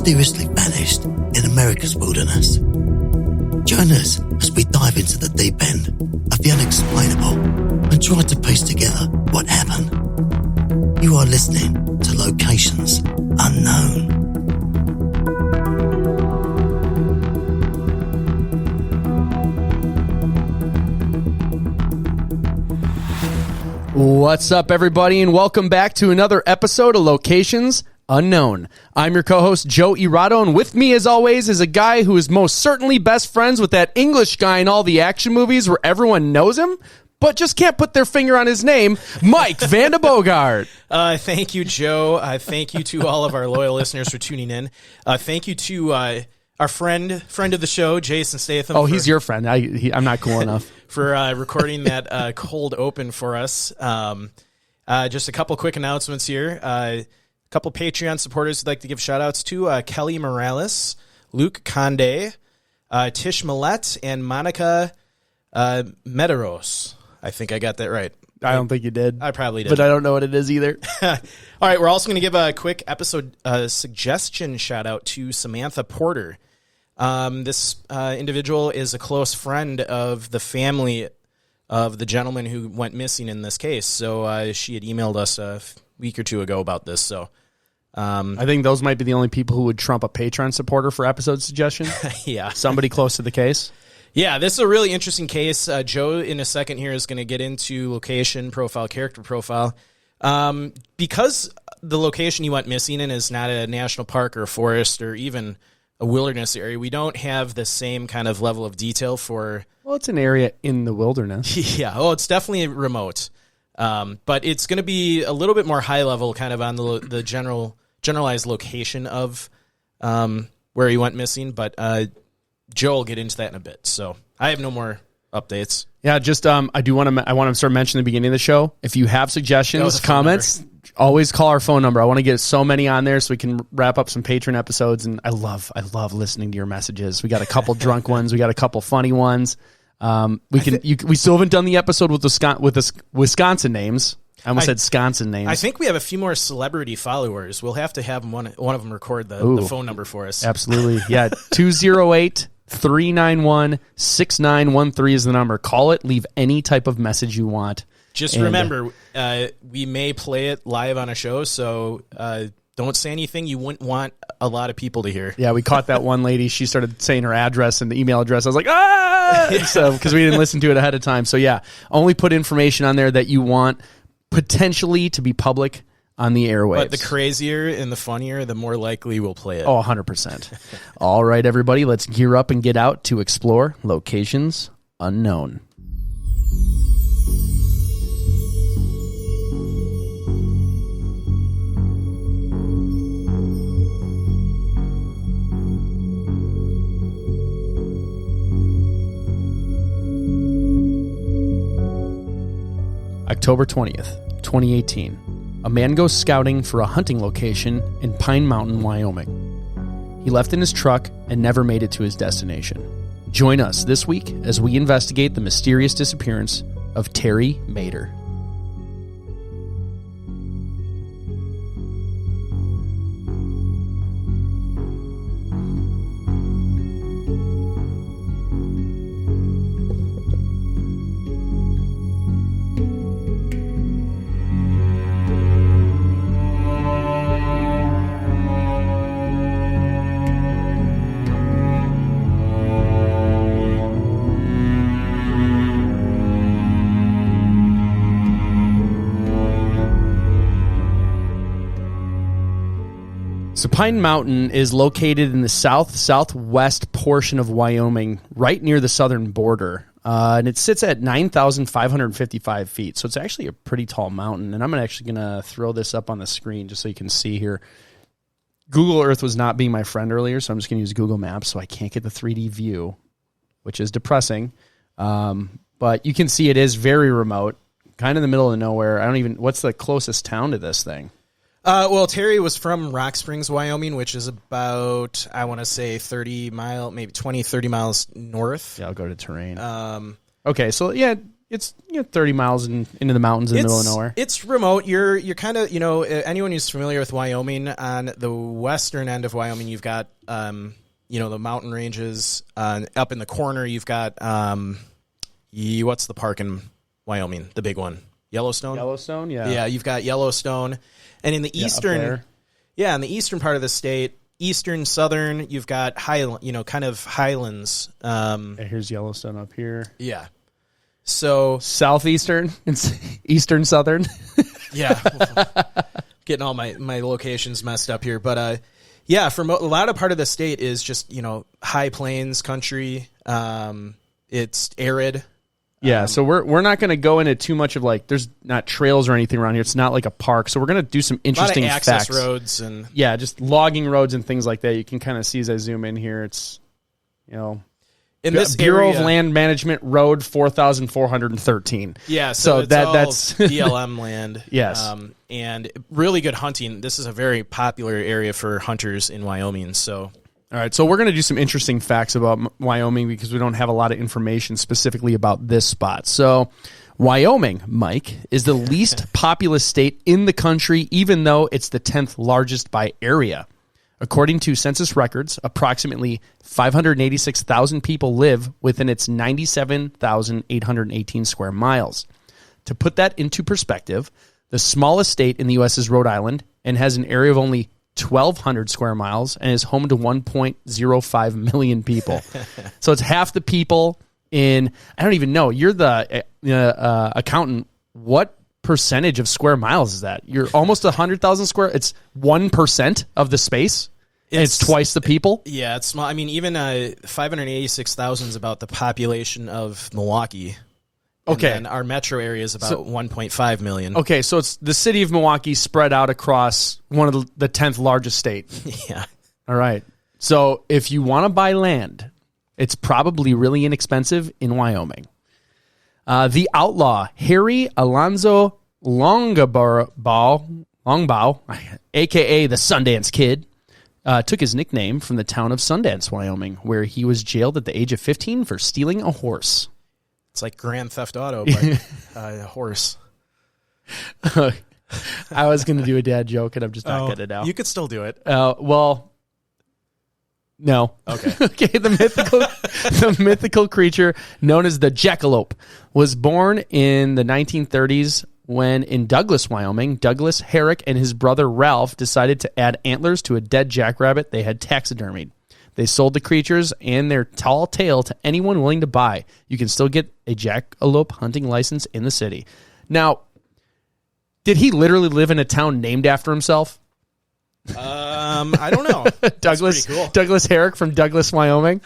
mysteriously vanished in America's wilderness. Join us as we dive into the deep end of the unexplainable and try to piece together what happened. You are listening to Locations Unknown. What's up, everybody, and welcome back to another episode of Locations Unknown. I'm your co-host, Joe Irado, and with me, as always, is a guy who is most certainly best friends with that English guy in all the action movies where everyone knows him, but just can't put their finger on his name, Mike Vanda Bogart. Thank you, Joe. Thank you to all of our loyal listeners for tuning in. Thank you to our friend of the show, Jason Statham. Oh, he's your friend. I'm not cool enough. For recording that cold open for us. Just a couple quick announcements here. A couple Patreon supporters who'd like to give shout-outs to Kelly Morales, Luke Conde, Tish Millette, and Monica Medeiros. I think I got that right. I don't think you did. I probably did. But I don't know what it is either. All right, we're also going to give a quick episode suggestion shout-out to Samantha Porter. This individual is a close friend of the family of the gentleman who went missing in this case. So she had emailed us a week or two ago about this. So I think those might be the only people who would trump a Patreon supporter for episode suggestion. Yeah. Somebody close to the case. Yeah, this is a really interesting case. Joe, in a second here, is going to get into location profile, character profile. Because the location he went missing in is not a national park or a forest or even a wilderness area, we don't have the same kind of level of detail for... Well, it's an area in the wilderness. Yeah, oh, it's definitely remote. But it's going to be a little bit more high level, kind of on the generalized location of where he went missing. But Joe will get into that in a bit. So I have no more updates. Yeah, just I want to start mentioning the beginning of the show. If you have suggestions, comments, always call our phone number. I want to get so many on there so we can wrap up some Patreon episodes. And I love listening to your messages. We got a couple drunk ones. We got a couple funny ones. We still haven't done the episode with the Wisconsin names. I almost said Wisconsin names. I think we have a few more celebrity followers. We'll have to have one of them record the phone number for us. Absolutely. Yeah, 208-391-6913 is the number. Call it. Leave any type of message you want. Just remember, we may play it live on a show, so don't say anything you wouldn't want a lot of people to hear. Yeah, we caught that one lady. She started saying her address and the email address. I was like, ah! So, because we didn't listen to it ahead of time. So, yeah, only put information on there that you want potentially to be public on the airwaves. But the crazier and the funnier, the more likely we'll play it. Oh, 100%. All right, everybody, let's gear up and get out to explore Locations Unknown. October 20th, 2018. A man goes scouting for a hunting location in Pine Mountain, Wyoming. He left in his truck and never made it to his destination. Join us this week as we investigate the mysterious disappearance of Terry Meador. So Pine Mountain is located in the southwest portion of Wyoming, right near the southern border. And it sits at 9,555 feet. So it's actually a pretty tall mountain. And I'm actually going to throw this up on the screen just so you can see here. Google Earth was not being my friend earlier, so I'm just going to use Google Maps, so I can't get the 3D view, which is depressing. But you can see it is very remote, kind of in the middle of nowhere. What's the closest town to this thing? Well, Terry was from Rock Springs, Wyoming, which is about, I want to say 30 miles north. Yeah, I'll go to terrain. Okay, so yeah, It's 30 miles into the mountains in the middle of nowhere. It's remote. You're kind of, anyone who's familiar with Wyoming, on the western end of Wyoming, you've got, the mountain ranges. Up in the corner, you've got, what's the park in Wyoming? The big one. Yellowstone? Yellowstone, yeah. Yeah, you've got Yellowstone. And in the eastern, in the eastern part of the state, eastern, southern, you've got kind of highlands. Here's Yellowstone up here. Yeah. So southeastern, eastern, southern. Yeah, getting all my locations messed up here, but for a lot of part of the state is just high plains country. It's arid. Yeah, so we're not going to go into too much of there's not trails or anything around here. It's not like a park, so we're going to do some interesting a lot of access facts. roads and just logging roads and things like that. You can kind of see as I zoom in here. It's in this Bureau area, of Land Management Road 4,413. Yeah, so that's BLM land. Yes, and really good hunting. This is a very popular area for hunters in Wyoming. So, all right, so we're going to do some interesting facts about Wyoming because we don't have a lot of information specifically about this spot. So, Wyoming, Mike, is the least populous state in the country, even though it's the 10th largest by area. According to census records, approximately 586,000 people live within its 97,818 square miles. To put that into perspective, the smallest state in the U.S. is Rhode Island and has an area of only 1,200 square miles and is home to 1.05 million people. So it's half the people in, I don't even know, you're the accountant. What percentage of square miles is that? You're almost 100,000 square. It's 1% of the space. It's twice the people. Yeah, it's small. I mean, even 586,000 is about the population of Milwaukee. Okay, and our metro area is about 1.5 million. Okay, so it's the city of Milwaukee spread out across one of the 10th largest state. Yeah. All right. So if you want to buy land, it's probably really inexpensive in Wyoming. The outlaw Harry Alonzo Longbaugh, a.k.a. the Sundance Kid, took his nickname from the town of Sundance, Wyoming, where he was jailed at the age of 15 for stealing a horse. It's like Grand Theft Auto, but a horse. I was going to do a dad joke, and I'm just not going to now. You could still do it. Well, no. Okay. Okay. The mythical creature known as the jackalope was born in the 1930s when, in Douglas, Wyoming, Douglas Herrick and his brother Ralph decided to add antlers to a dead jackrabbit they had taxidermied. They sold the creatures and their tall tale to anyone willing to buy. You can still get a jackalope hunting license in the city. Now, did he literally live in a town named after himself? I don't know. Douglas, pretty cool. Douglas Herrick from Douglas, Wyoming.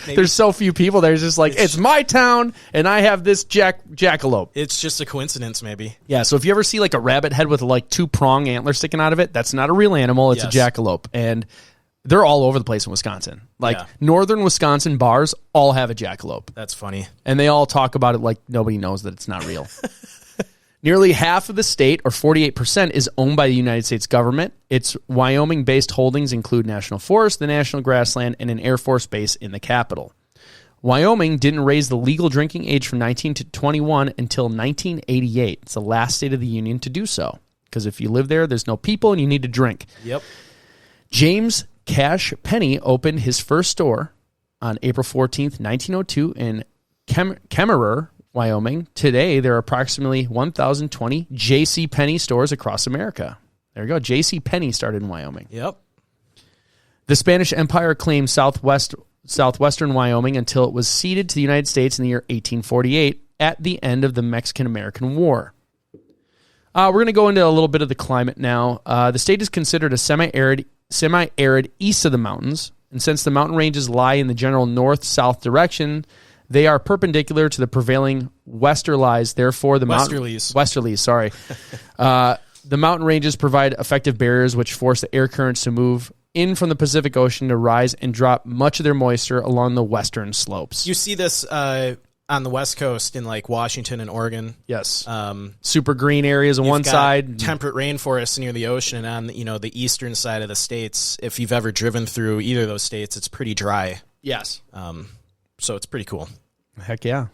There's so few people there. It's just like, it's my town, and I have this jackalope. It's just a coincidence, maybe. Yeah, so if you ever see like a rabbit head with like 2-prong antler sticking out of it, that's not a real animal. It's a jackalope. And they're all over the place in Wisconsin. Like northern Wisconsin bars all have a jackalope. That's funny. And they all talk about it like nobody knows that it's not real. Nearly half of the state, or 48%, is owned by the United States government. Its Wyoming-based holdings include National Forest, the National Grassland, and an Air Force base in the capital. Wyoming didn't raise the legal drinking age from 19 to 21 until 1988. It's the last state of the union to do so. Because if you live there, there's no people and you need to drink. Yep. James Cash Penny opened his first store on April 14th, 1902 in Kemmerer, Wyoming. Today, there are approximately 1,020 J.C. Penney stores across America. There you go. J.C. Penney started in Wyoming. Yep. The Spanish Empire claimed southwestern Wyoming until it was ceded to the United States in the year 1848 at the end of the Mexican-American War. We're going to go into a little bit of the climate now. The state is considered a semi-arid east of the mountains, and since the mountain ranges lie in the general north-south direction, they are perpendicular to the prevailing westerlies. Therefore, the westerlies. Sorry, the mountain ranges provide effective barriers which force the air currents to move in from the Pacific Ocean to rise and drop much of their moisture along the western slopes. You see this on the West Coast in like Washington and Oregon. Yes, super green areas on one side, temperate rainforests near the ocean, and on the eastern side of the states. If you've ever driven through either of those states, it's pretty dry. Yes. So it's pretty cool. Heck yeah.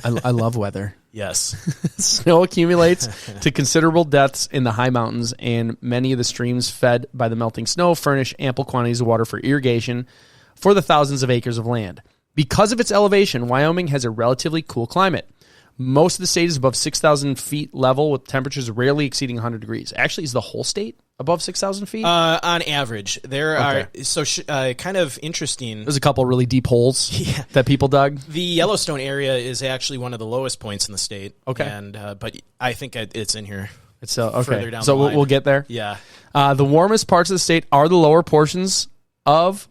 I love weather. Yes. Snow accumulates to considerable depths in the high mountains, and many of the streams fed by the melting snow furnish ample quantities of water for irrigation for the thousands of acres of land. Because of its elevation, Wyoming has a relatively cool climate. Most of the state is above 6,000 feet level, with temperatures rarely exceeding 100 degrees. Actually, is the whole state above 6,000 feet? On average. There are, kind of interesting. There's a couple really deep holes that people dug. The Yellowstone area is actually one of the lowest points in the state. Okay. And, but I think it's in here. It's okay. Further down So the line. we'll get there. Yeah. The warmest parts of the state are the lower portions of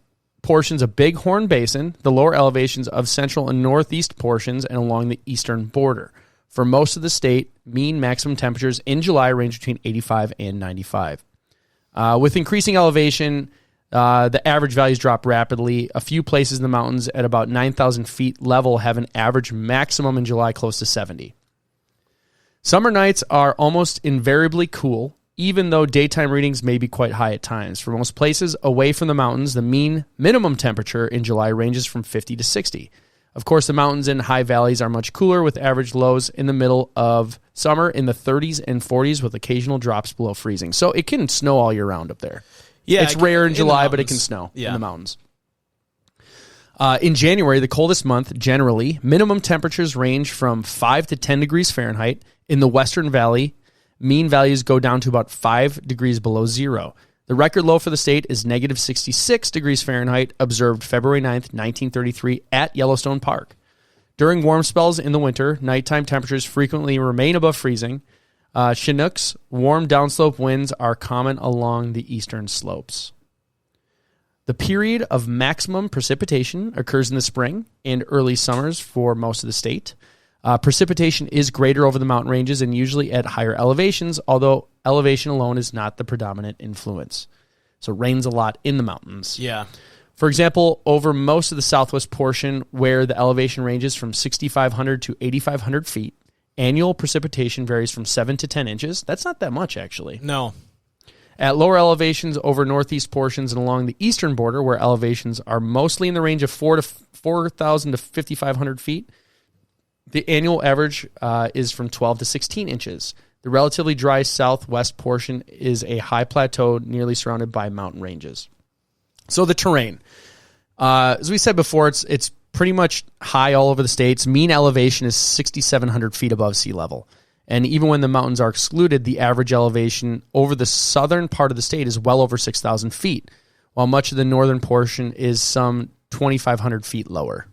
Bighorn Basin, the lower elevations of central and northeast portions, and along the eastern border. For most of the state, mean maximum temperatures in July range between 85 and 95. With increasing elevation, the average values drop rapidly. A few places in the mountains at about 9,000 feet level have an average maximum in July close to 70. Summer nights are almost invariably cool, even though daytime readings may be quite high at times. For most places away from the mountains, the mean minimum temperature in July ranges from 50 to 60. Of course, the mountains and high valleys are much cooler, with average lows in the middle of summer in the 30s and 40s, with occasional drops below freezing. So it can snow all year round up there. Yeah, it's rare in July, but it can snow in the mountains. In January, the coldest month, generally, minimum temperatures range from 5 to 10 degrees Fahrenheit. In the Western Valley, mean values go down to about 5 degrees below zero. The record low for the state is negative 66 degrees Fahrenheit, observed February 9th, 1933, at Yellowstone Park. During warm spells in the winter, nighttime temperatures frequently remain above freezing. Chinooks, warm downslope winds, are common along the eastern slopes. The period of maximum precipitation occurs in the spring and early summers for most of the state. Precipitation is greater over the mountain ranges and usually at higher elevations, although elevation alone is not the predominant influence. So it rains a lot in the mountains. Yeah. For example, over most of the southwest portion, where the elevation ranges from 6,500 to 8,500 feet, annual precipitation varies from 7 to 10 inches. That's not that much, actually. No. At lower elevations over northeast portions and along the eastern border, where elevations are mostly in the range of 4,000 to 5,500 feet, the annual average is from 12 to 16 inches. The relatively dry southwest portion is a high plateau nearly surrounded by mountain ranges. So the terrain. As we said before, it's pretty much high all over the states. Mean elevation is 6,700 feet above sea level. And even when the mountains are excluded, the average elevation over the southern part of the state is well over 6,000 feet, while much of the northern portion is some 2,500 feet lower.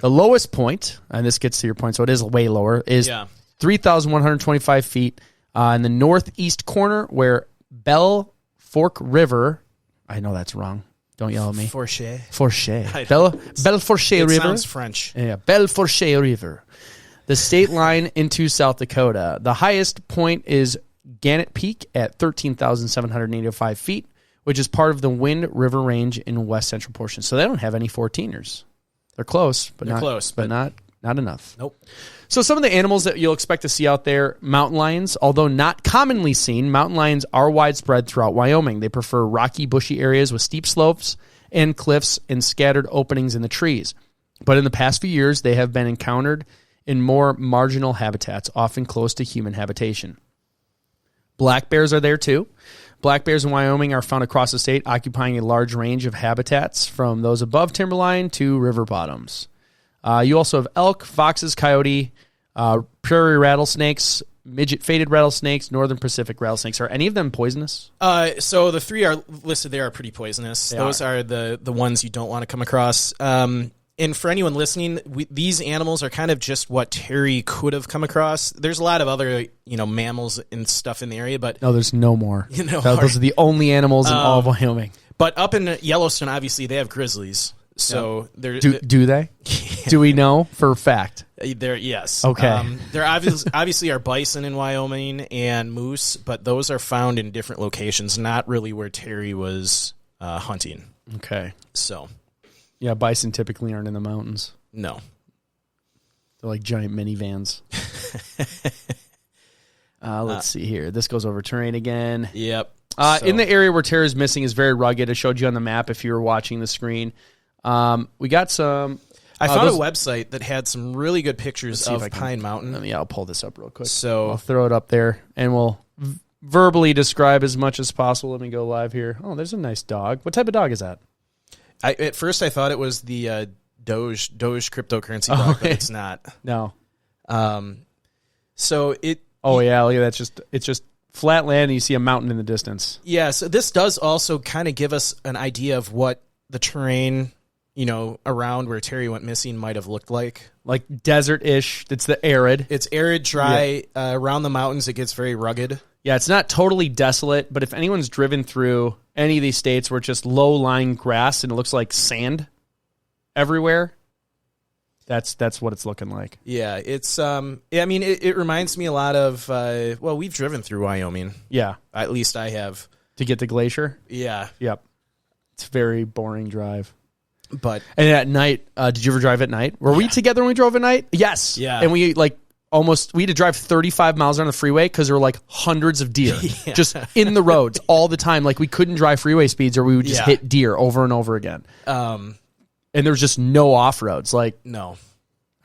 The lowest point, and this gets to your point, so it is way lower, is 3,125 feet in the northeast corner where Belle Fork River, I know that's wrong. Don't yell at me. Forche. Belle Forche River. It sounds French. Yeah, Belle Forche River. The state line into South Dakota. The highest point is Gannett Peak at 13,785 feet, which is part of the Wind River Range in west central portion. So they don't have any 14ers. They're close, but not enough. Nope. So some of the animals that you'll expect to see out there, mountain lions, although not commonly seen, mountain lions are widespread throughout Wyoming. They prefer rocky, bushy areas with steep slopes and cliffs and scattered openings in the trees. But in the past few years, they have been encountered in more marginal habitats, often close to human habitation. Black bears are there too. Black bears in Wyoming are found across the state, occupying a large range of habitats from those above timberline to river bottoms. You also have elk, foxes, coyote, prairie rattlesnakes, midget faded rattlesnakes, northern Pacific rattlesnakes. Are any of them poisonous? So the three are listed there are pretty poisonous. Those are the ones you don't want to come across. And for anyone listening, these animals are kind of just what Terry could have come across. There's a lot of other, mammals and stuff in the area, but no, there's no more. Those are the only animals in all of Wyoming. But up in Yellowstone, obviously, they have grizzlies. So they're do they? Do we know for a fact? Yes. Okay. There obviously are bison in Wyoming and moose, but those are found in different locations, not really where Terry was hunting. Okay. So. Yeah, bison typically aren't in the mountains. No. They're like giant minivans. Let's see here. This goes over terrain again. Yep. In the area where Terry is missing is very rugged. I showed you on the map if you were watching the screen. We got some... I found a website that had some really good pictures of Pine Mountain. Yeah, I'll pull this up real quick. So I'll throw it up there, and we'll verbally describe as much as possible. Let me go live here. Oh, there's a nice dog. What type of dog is that? At first, I thought it was the Doge cryptocurrency dog, but it's not. No. So it. Oh yeah, look at that. It's just flat land, and you see a mountain in the distance. Yeah. So this does also kind of give us an idea of what the terrain, around where Terry went missing might have looked like. Like desert-ish. It's the arid. It's arid, dry. Yeah. Around the mountains, it gets very rugged. Yeah, it's not totally desolate, but if anyone's driven through any of these states where it's just low-lying grass and it looks like sand everywhere, that's what it's looking like. Yeah, it's it reminds me a lot of we've driven through Wyoming. Yeah. At least I have. To get to Glacier? Yeah. Yep. It's a very boring drive. And at night, did you ever drive at night? Were we together when we drove at night? Yes. Yeah. And we we had to drive 35 miles on the freeway because there were like hundreds of deer just in the roads all the time. Like we couldn't drive freeway speeds or we would just hit deer over and over again. And there was just no off roads. No.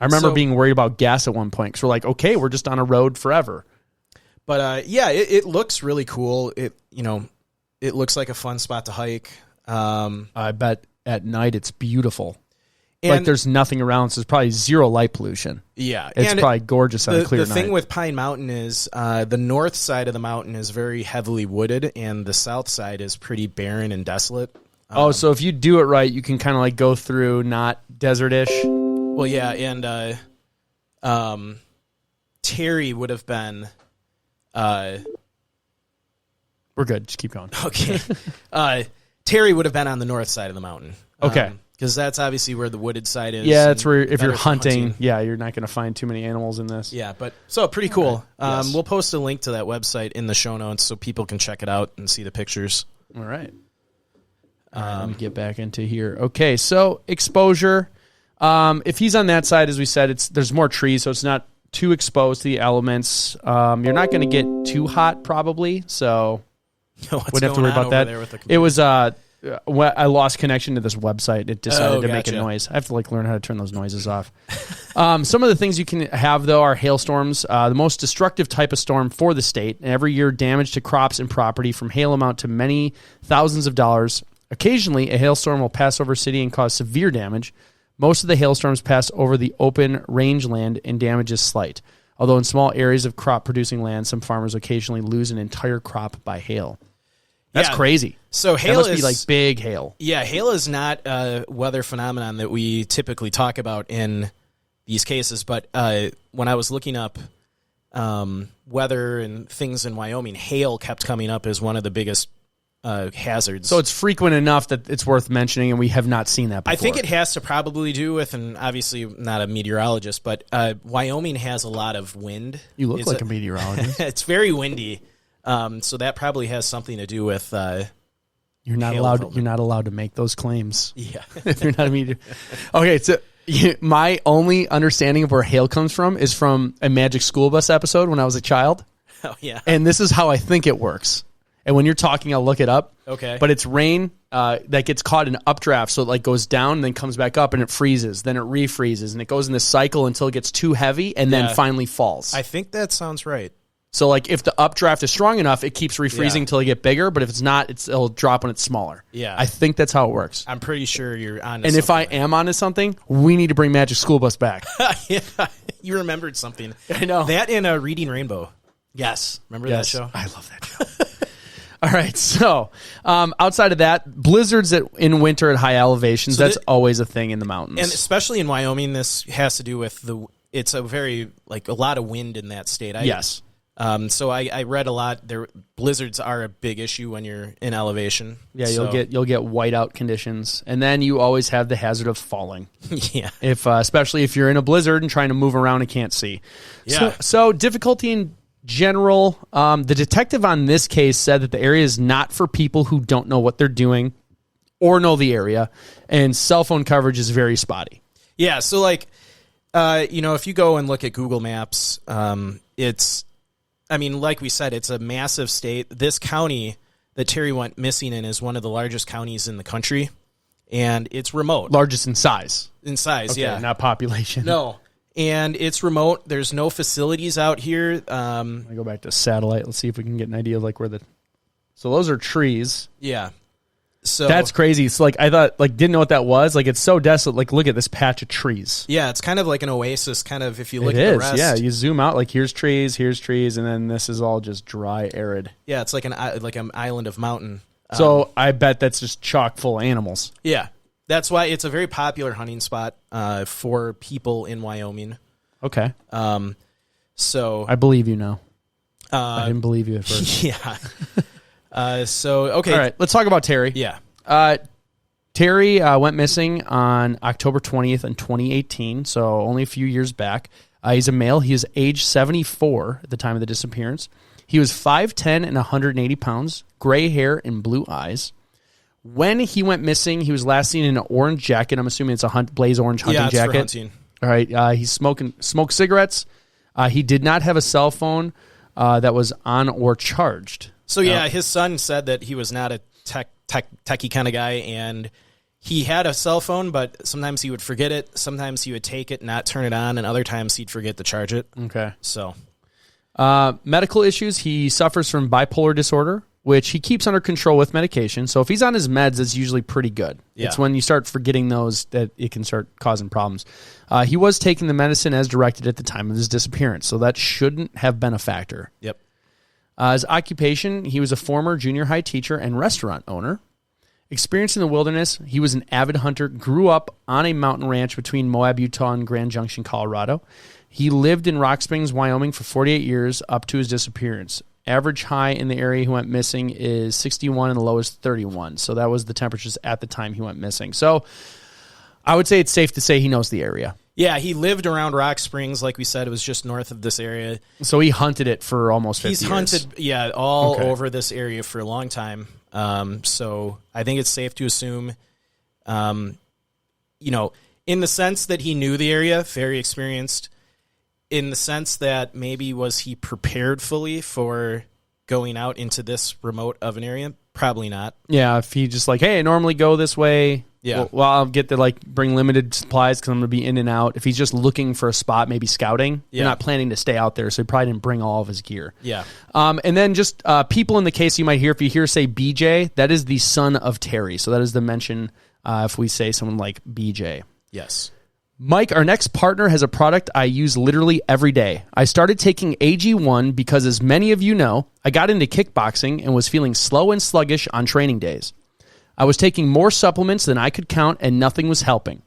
I remember being worried about gas at one point because we're like, okay, we're just on a road forever. But it looks really cool. It looks like a fun spot to hike. I bet at night it's beautiful. And there's nothing around, so there's probably zero light pollution. Yeah. It's probably gorgeous on a clear night. The thing with Pine Mountain is the north side of the mountain is very heavily wooded, and the south side is pretty barren and desolate. So if you do it right, you can kind of go through not desert-ish. Well, yeah, and Terry would have been... We're good. Just keep going. Okay. Terry would have been on the north side of the mountain. Okay. Because that's obviously where the wooded side is. Yeah, that's where, if you're hunting, you're not going to find too many animals in this. Yeah, so pretty cool. Right. Yes. We'll post a link to that website in the show notes so people can check it out and see the pictures. All right. Let me get back into here. Okay, so exposure. If he's on that side, as we said, there's more trees, so it's not too exposed to the elements. You're not going to get too hot, probably, so wouldn't have to worry about that. It was... I lost connection to this website. It decided to make a noise. I have to learn how to turn those noises off. Some of the things you can have, though, are hailstorms, the most destructive type of storm for the state. And every year, damage to crops and property from hail amount to many thousands of dollars. Occasionally, a hailstorm will pass over a city and cause severe damage. Most of the hailstorms pass over the open rangeland and damage is slight. Although in small areas of crop-producing land, some farmers occasionally lose an entire crop by hail. That's crazy. So hail must be big hail. Yeah, hail is not a weather phenomenon that we typically talk about in these cases. But when I was looking up weather and things in Wyoming, hail kept coming up as one of the biggest hazards. So it's frequent enough that it's worth mentioning, and we have not seen that before. I think it has to probably do with, and obviously not a meteorologist, but Wyoming has a lot of wind. You look like a meteorologist. It's very windy. So that probably has something to do with you're not allowed to make those claims. Yeah. If you're not a meteor. Okay, so my only understanding of where hail comes from is from a Magic School Bus episode when I was a child. Oh yeah. And this is how I think it works. And when you're talking, I'll look it up. Okay. But it's rain that gets caught in updraft, so it goes down and then comes back up and it freezes, then it refreezes, and it goes in this cycle until it gets too heavy and then finally falls. I think that sounds right. So, if the updraft is strong enough, it keeps refreezing until it get bigger. But if it's not, it'll drop when it's smaller. Yeah. I think that's how it works. I'm pretty sure you're on. And if I am onto something, we need to bring Magic School Bus back. Yeah, you remembered something. I know. That in Reading Rainbow. Yes. Remember that show? I love that show. All right. So, outside of that, blizzards in winter at high elevations, that's always a thing in the mountains. And especially in Wyoming, this has to do with it's a very, a lot of wind in that state. Yes. So I read a lot. Blizzards are a big issue when you're in elevation. Yeah, you'll get whiteout conditions, and then you always have the hazard of falling. Yeah, especially if you're in a blizzard and trying to move around and can't see. Yeah. So difficulty in general. The detective on this case said that the area is not for people who don't know what they're doing or know the area, and cell phone coverage is very spotty. Yeah. So if you go and look at Google Maps, like we said, it's a massive state. This county that Terry went missing in is one of the largest counties in the country. and it's remote. Largest in size. In size, Okay, yeah. not population. No. And it's remote. There's no facilities out here. I go back to satellite. Let's see if we can get an idea of like where the. So those are trees. Yeah. So That's crazy. So like I thought, like didn't know what that was. Like it's so desolate. Like look at this patch of trees. yeah, it's kind of like an oasis. Kind of if you look It at the is. rest. Yeah, you zoom out. Like here's trees, and then this is all just dry, arid. Yeah, it's like an island of mountain. So I bet that's just chock full of animals. Yeah, that's why it's a very popular hunting spot for people in Wyoming. Okay. So I believe you now. I didn't believe you at first. yeah. So okay. All right, let's talk about Terry. Yeah. Terry went missing on October 20th in 2018, so only a few years back. He's a male. He is age 74 at the time of the disappearance. He was 5'10 and 180 pounds, gray hair and blue eyes. When he went missing, he was last seen in an orange jacket. I'm assuming it's a blaze orange hunting Yeah, it's jacket. for hunting. All right. He smoked cigarettes. He did not have a cell phone that was on or charged. So yeah, his son said that he was not a techie kind of guy, and he had a cell phone, but sometimes he would forget it. Sometimes he would take it, not turn it on, and other times he'd forget to charge it. Okay. So medical issues. He suffers from bipolar disorder, which he keeps under control with medication. So if he's on his meds, it's usually pretty good. Yeah. It's when you start forgetting those that it can start causing problems. He was taking the medicine as directed at the time of his disappearance, so that shouldn't have been a factor. Yep. His occupation, he was a former junior high teacher and restaurant owner. Experience in the wilderness, he was an avid hunter, grew up on a mountain ranch between Moab, Utah, and Grand Junction, Colorado. He lived in Rock Springs, Wyoming for 48 years up to his disappearance. Average high in the area he went missing is 61 and the low is 31. So that was the temperatures at the time he went missing. So I would say it's safe to say he knows the area. Yeah, he lived around Rock Springs, like we said. It was just north of this area. So he hunted it for almost 50 He's years. hunted, all over this area for a long time. So I think it's safe to assume, in the sense that he knew the area, very experienced, in the sense that maybe was he prepared fully for going out into this remote of an area? Probably not. Yeah, if he just like, hey, I normally go this way. Yeah. Well, I'll get to bring limited supplies because I'm going to be in and out. If he's just looking for a spot, maybe scouting, you're not planning to stay out there, so he probably didn't bring all of his gear. Yeah. And then just people in the case you might hear, if you hear say BJ, that is the son of Terry. So that is the mention if we say someone like BJ. Yes. Mike, our next partner, has a product I use literally every day. I started taking AG1 because, as many of you know, I got into kickboxing and was feeling slow and sluggish on training days. I was taking more supplements than I could count, and nothing was helping.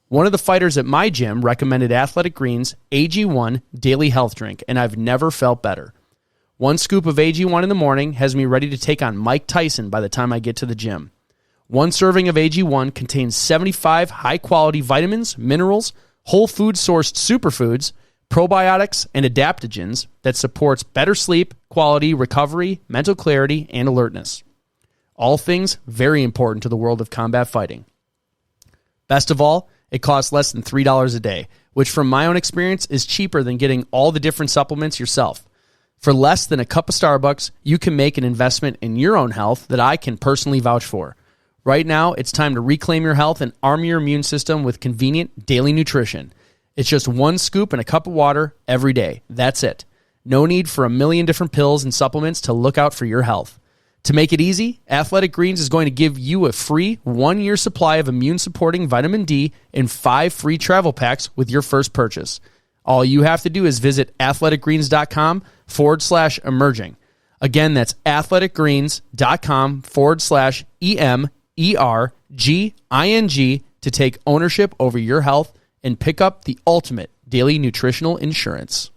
One of the fighters at my gym recommended Athletic Greens AG1 Daily Health Drink, and I've never felt better. One scoop of AG1 in the morning has me ready to take on Mike Tyson by the time I get to the gym. One serving of AG1 contains 75 high-quality vitamins, minerals, whole food-sourced superfoods, probiotics, and adaptogens that supports better sleep, quality, recovery, mental clarity, and alertness. All things very important to the world of combat fighting. Best of all, it costs less than $3 a day, which from my own experience is cheaper than getting all the different supplements yourself. For less than a cup of Starbucks, you can make an investment in your own health that I can personally vouch for. Right now, it's time to reclaim your health and arm your immune system with convenient daily nutrition. It's just one scoop and a cup of water every day. That's it. No need for a million different pills and supplements to look out for your health. To make it easy, Athletic Greens is going to give you a free 1-year supply of immune-supporting vitamin D and 5 free travel packs with your first purchase. All you have to do is visit athleticgreens.com/emerging. Again, that's athleticgreens.com/EMERGING to take ownership over your health and pick up the ultimate daily nutritional insurance.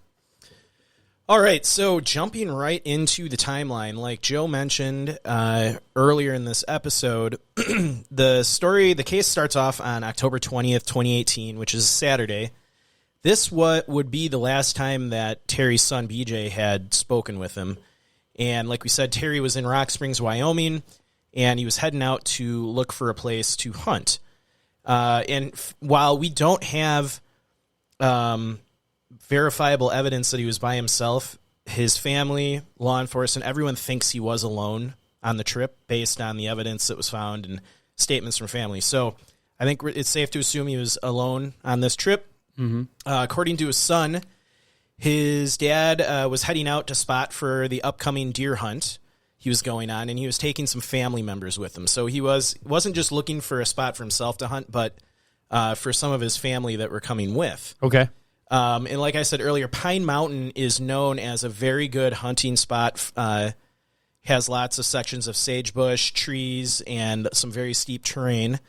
All right, so jumping right into the timeline, like Joe mentioned earlier in this episode, the case starts off on October 20th, 2018, which is Saturday. This would be the last time that Terry's son, BJ, had spoken with him. And like we said, Terry was in Rock Springs, Wyoming, and he was heading out to look for a place to hunt. And while we don't have verifiable evidence that he was by himself, his family, law enforcement, everyone thinks he was alone on the trip based on the evidence that was found and statements from family. So I think it's safe to assume he was alone on this trip. According to his son, his dad was heading out to spot for the upcoming deer hunt he was going on, and he was taking some family members with him. So he wasn't just looking for a spot for himself to hunt, but for some of his family that were coming with. Okay. And like I said earlier, Pine Mountain is known as a very good hunting spot. Has lots of sections of sagebush, trees, and some very steep terrain.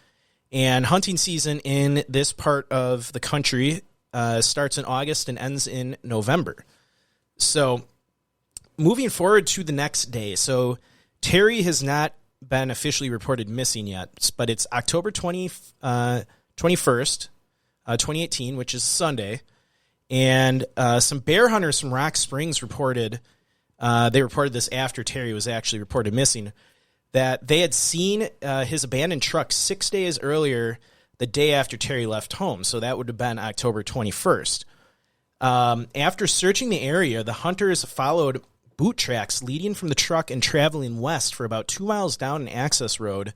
And hunting season in this part of the country starts in August and ends in November. So moving forward to the next day. So Terry has not been officially reported missing yet, but it's October 21st, 2018, which is Sunday. And some bear hunters from Rock Springs reported, they reported this after Terry was actually reported missing, that they had seen his abandoned truck 6 days earlier, the day after Terry left home. So that would have been October 21st. After searching the area, the hunters followed boot tracks leading from the truck and traveling west for about 2 miles down an access road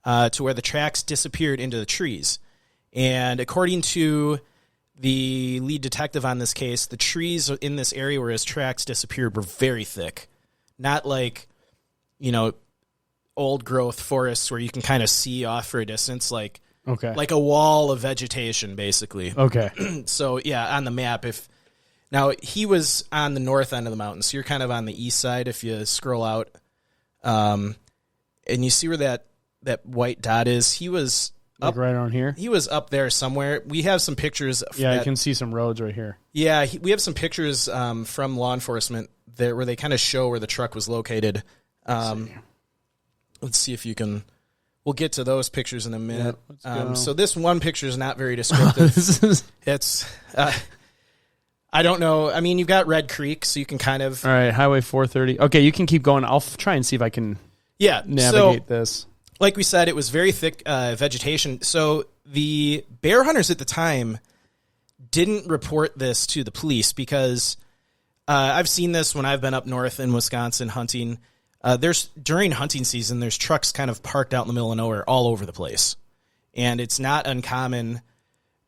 to where the tracks disappeared into the trees. And according to the lead detective on this case, the trees in this area where his tracks disappeared were very thick. Not like, old growth forests where you can kind of see off for a distance, like a wall of vegetation, basically. Okay. So, yeah, on the map, now he was on the north end of the mountain, so you're kind of on the east side if you scroll out. And you see where that white dot is. He was up right around here? He was up there somewhere. We have some pictures. Yeah, I can see some roads right here. Yeah, we have some pictures from law enforcement there where they kind of show where the truck was located. Let's see if you can. We'll get to those pictures in a minute. So this one picture is not very descriptive. It's, I don't know. I mean, you've got Red Creek, so you can kind of. All right, Highway 430. Okay, you can keep going. I'll try and see if I can. Navigate this. Like we said, it was very thick vegetation. So the bear hunters at the time didn't report this to the police because I've seen this when I've been up north in Wisconsin hunting. During hunting season, there's trucks kind of parked out in the middle of nowhere all over the place. And it's not uncommon,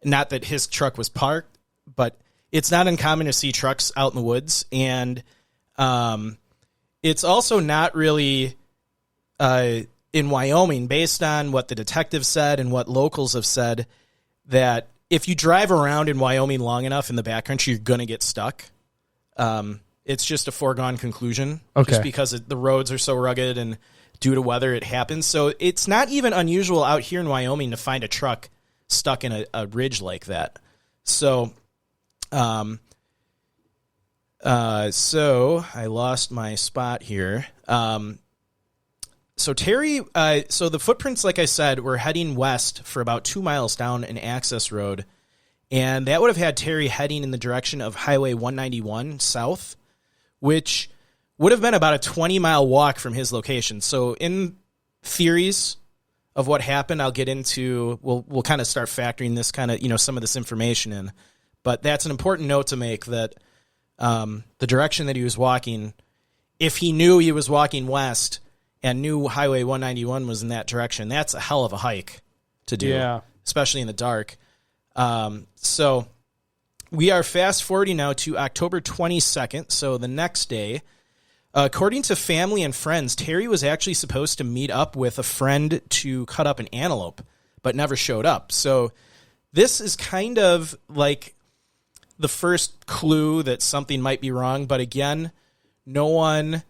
not that his truck was parked, but it's not uncommon to see trucks out in the woods. And it's also not really in Wyoming, based on what the detective said and what locals have said, that if you drive around in Wyoming long enough in the backcountry, you're going to get stuck. It's just a foregone conclusion. Okay. Just because the roads are so rugged and due to weather, it happens. So it's not even unusual out here in Wyoming to find a truck stuck in a ridge like that. So, so I lost my spot here. So Terry, so the footprints, like I said, were heading west for about 2 miles down an access road. And that would have had Terry heading in the direction of Highway 191 south, which would have been about a 20-mile walk from his location. So in theories of what happened, I'll get into, we'll kind of start factoring this kind of, some of this information in. But that's an important note to make, that the direction that he was walking, if he knew he was walking west and knew Highway 191 was in that direction, that's a hell of a hike to do, especially in the dark. So we are fast forwarding now to October 22nd. So the next day, according to family and friends, Terry was actually supposed to meet up with a friend to cut up an antelope, but never showed up. So this is kind of like the first clue that something might be wrong. But again, no one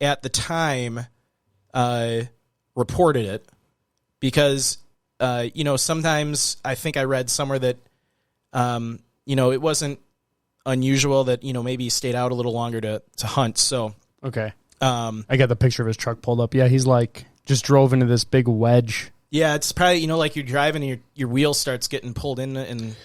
at the time reported it because, sometimes I think I read somewhere that, it wasn't unusual that, maybe he stayed out a little longer to hunt. So, okay. I got the picture of his truck pulled up. Yeah. He's just drove into this big wedge. Yeah. It's probably, like you're driving and your wheel starts getting pulled in and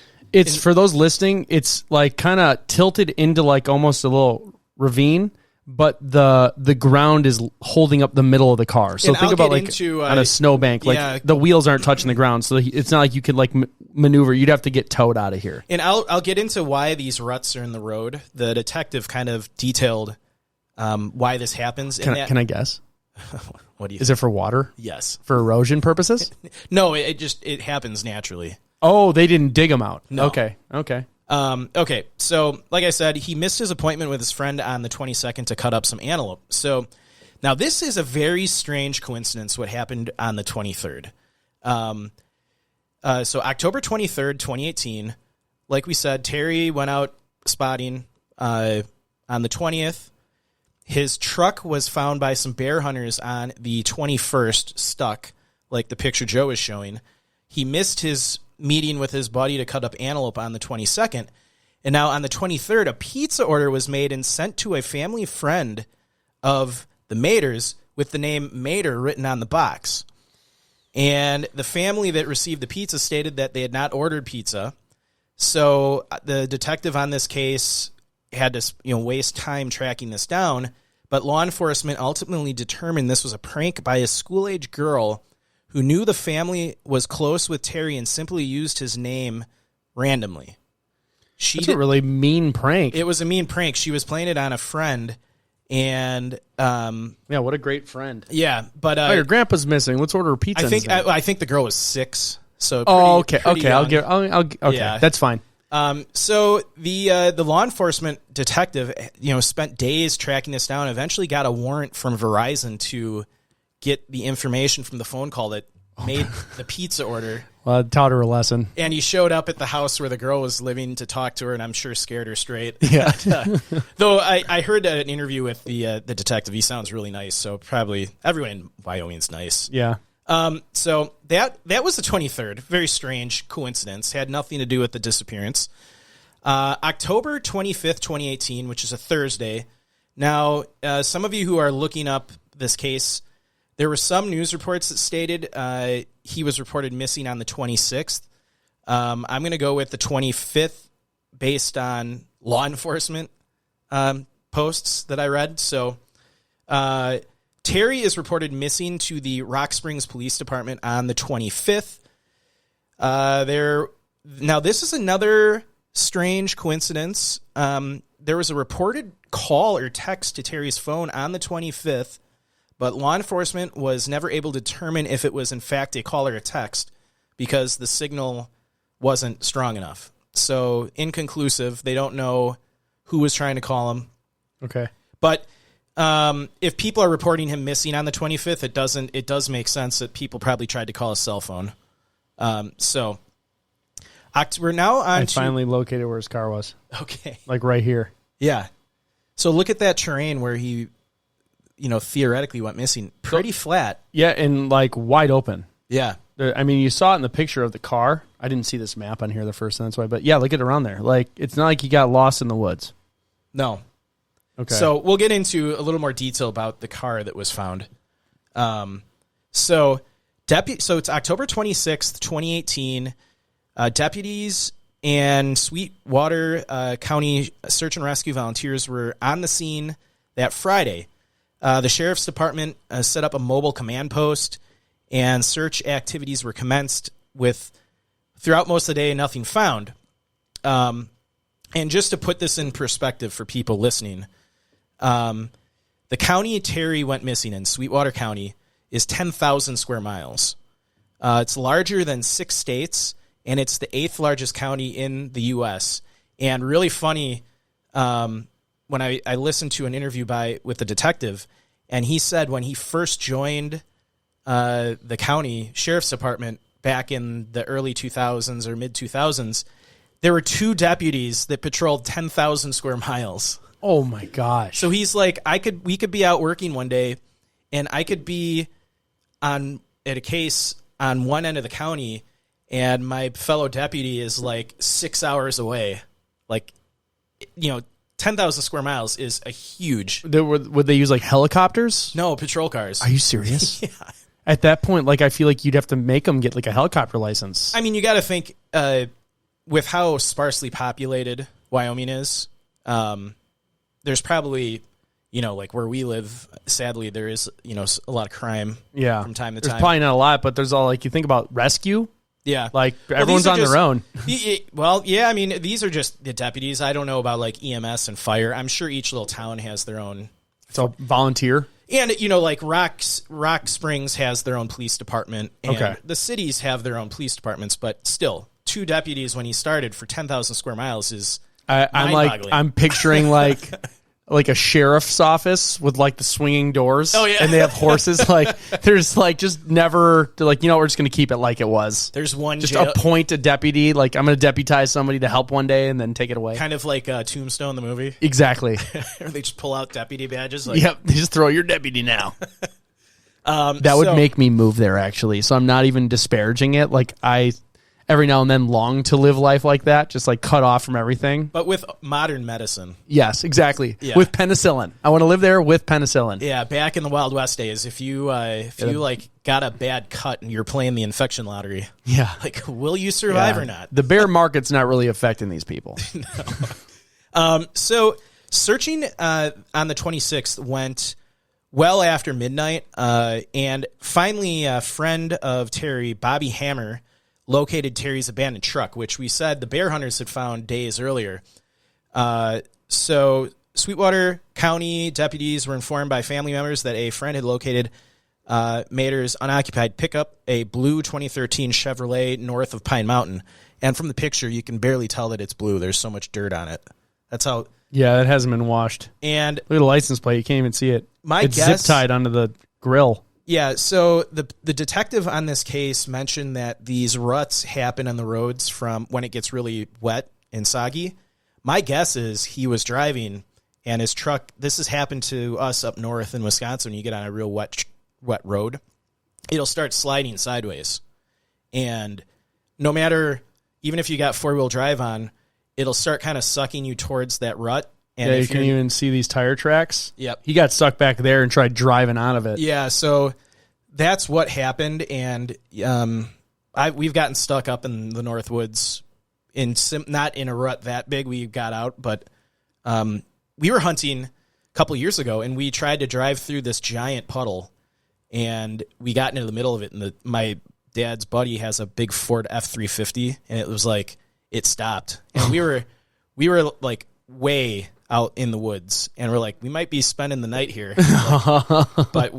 for those listening, it's kind of tilted into almost a little ravine, but the ground is holding up the middle of the car. So think about on a snowbank, the wheels aren't touching the ground. So it's not like you could maneuver. You'd have to get towed out of here. And I'll get into why these ruts are in the road. The detective kind of detailed why this happens. Can I guess? What do you? Is it for water? Yes. For erosion purposes? No, it happens naturally. Oh, they didn't dig them out. No. Okay. Okay, so like I said, he missed his appointment with his friend on the 22nd to cut up some antelope. So now this is a very strange coincidence what happened on the 23rd. So October 23rd, 2018, like we said, Terry went out spotting on the 20th. His truck was found by some bear hunters on the 21st, stuck, like the picture Joe is showing. He missed his meeting with his buddy to cut up antelope on the 22nd. And now on the 23rd, a pizza order was made and sent to a family friend of the Meadors with the name Meador written on the box. And the family that received the pizza stated that they had not ordered pizza. So the detective on this case had to waste time tracking this down. But law enforcement ultimately determined this was a prank by a school-age girl who knew the family was close with Terry and simply used his name randomly. That's a really mean prank. It was a mean prank. She was playing it on a friend, and yeah, what a great friend. Yeah, but your grandpa's missing. Let's order a pizza. I think the girl was 6. So okay. Young. Okay, yeah. That's fine. So the law enforcement detective, spent days tracking this down. Eventually, got a warrant from Verizon to get the information from the phone call that made the pizza order. Well, taught her a lesson. And he showed up at the house where the girl was living to talk to her, and I'm sure scared her straight. Yeah. Though I heard an interview with the detective. He sounds really nice, so probably everyone in Wyoming's nice. Yeah. So that was the 23rd. Very strange coincidence. Had nothing to do with the disappearance. October 25th, 2018, which is a Thursday. Now, some of you who are looking up this case, there were some news reports that stated he was reported missing on the 26th. I'm going to go with the 25th based on law enforcement posts that I read. So Terry is reported missing to the Rock Springs Police Department on the 25th. Now, this is another strange coincidence. There was a reported call or text to Terry's phone on the 25th, but law enforcement was never able to determine if it was in fact a call or a text because the signal wasn't strong enough. So inconclusive. They don't know who was trying to call him. Okay. But if people are reporting him missing on the 25th, it does make sense that people probably tried to call his cell phone. So we're now on. I finally located where his car was. Okay. Like right here. Yeah. So look at that terrain where he, theoretically went missing. Pretty flat. Yeah, and like wide open. Yeah. I mean, you saw it in the picture of the car. I didn't see this map on here the first time, that's why. But yeah, look at it around there. Like, it's not like he got lost in the woods. No. Okay. So we'll get into a little more detail about the car that was found. So it's October 26th, 2018. Deputies and Sweetwater County search and rescue volunteers were on the scene that Friday. The sheriff's department set up a mobile command post, and search activities were commenced with, throughout most of the day, nothing found. And just to put this in perspective for people listening, the county Terry went missing in, Sweetwater County, is 10,000 square miles. It's larger than 6 states, and it's the 8th largest county in the U.S. And really funny, when I listened to an interview with the detective, and he said when he first joined the county sheriff's department back in the early 2000s or mid 2000s, there were 2 deputies that patrolled 10,000 square miles. Oh my gosh! So he's like, we could be out working one day, and I could be at a case on one end of the county, and my fellow deputy is like 6 hours away. Like, 10,000 square miles is a huge. Would they use like helicopters? No, patrol cars. Are you serious? Yeah. At that point, like, I feel like you'd have to make them get like a helicopter license. I mean, you got to think with how sparsely populated Wyoming is. There's probably, like where we live, sadly, there is, a lot of crime from time to time. There's probably not a lot, but there's all, like, you think about rescue. Yeah. Like, everyone's on their own. Well, yeah, I mean, these are just the deputies. I don't know about, like, EMS and fire. I'm sure each little town has their own. It's all volunteer. And, you know, like Rock Springs has their own police department, and the cities have their own police departments, but still, 2 deputies when he started for 10,000 square miles is mind-boggling. I'm picturing like a sheriff's office with like the swinging doors. Oh, yeah. And they have horses. Like there's like just never like, you know, we're just going to keep it like it was. There's one just appoint a deputy. Like I'm going to deputize somebody to help one day and then take it away. Kind of like Tombstone, the movie. Exactly. They just pull out deputy badges. Like, yep. They just throw your deputy now. That would make me move there actually. So I'm not even disparaging it. Like I every now and then long to live life like that, just like cut off from everything. But with modern medicine. Yes, exactly. Yeah. With penicillin. I want to live there with penicillin. Yeah, back in the Wild West days, if you like got a bad cut and you're playing the infection lottery, like will you survive or not? The bear market's not really affecting these people. No. So searching on the 26th went well after midnight, and finally a friend of Terry, Bobby Hammer, located Terry's abandoned truck, which we said the bear hunters had found days earlier. So Sweetwater County deputies were informed by family members that a friend had located Meador's unoccupied pickup, a blue 2013 Chevrolet, north of Pine Mountain. And from the picture, you can barely tell that it's blue. There's so much dirt on it. That's how... Yeah, it hasn't been washed. And look at the license plate. You can't even see it. It's zip-tied onto the grill. Yeah, so the detective on this case mentioned that these ruts happen on the roads from when it gets really wet and soggy. My guess is he was driving and his truck, this has happened to us up north in Wisconsin, when you get on a real wet road, it'll start sliding sideways. And no matter, even if you got four-wheel drive on, it'll start kind of sucking you towards that rut. And yeah, you can even see these tire tracks. Yep. He got stuck back there and tried driving out of it. Yeah, so that's what happened, and we've gotten stuck up in the North Woods, not in a rut that big. We got out, but we were hunting a couple years ago, and we tried to drive through this giant puddle, and we got into the middle of it, and my dad's buddy has a big Ford F-350, and it was like it stopped, and we were like way out in the woods, and we're like, we might be spending the night here. But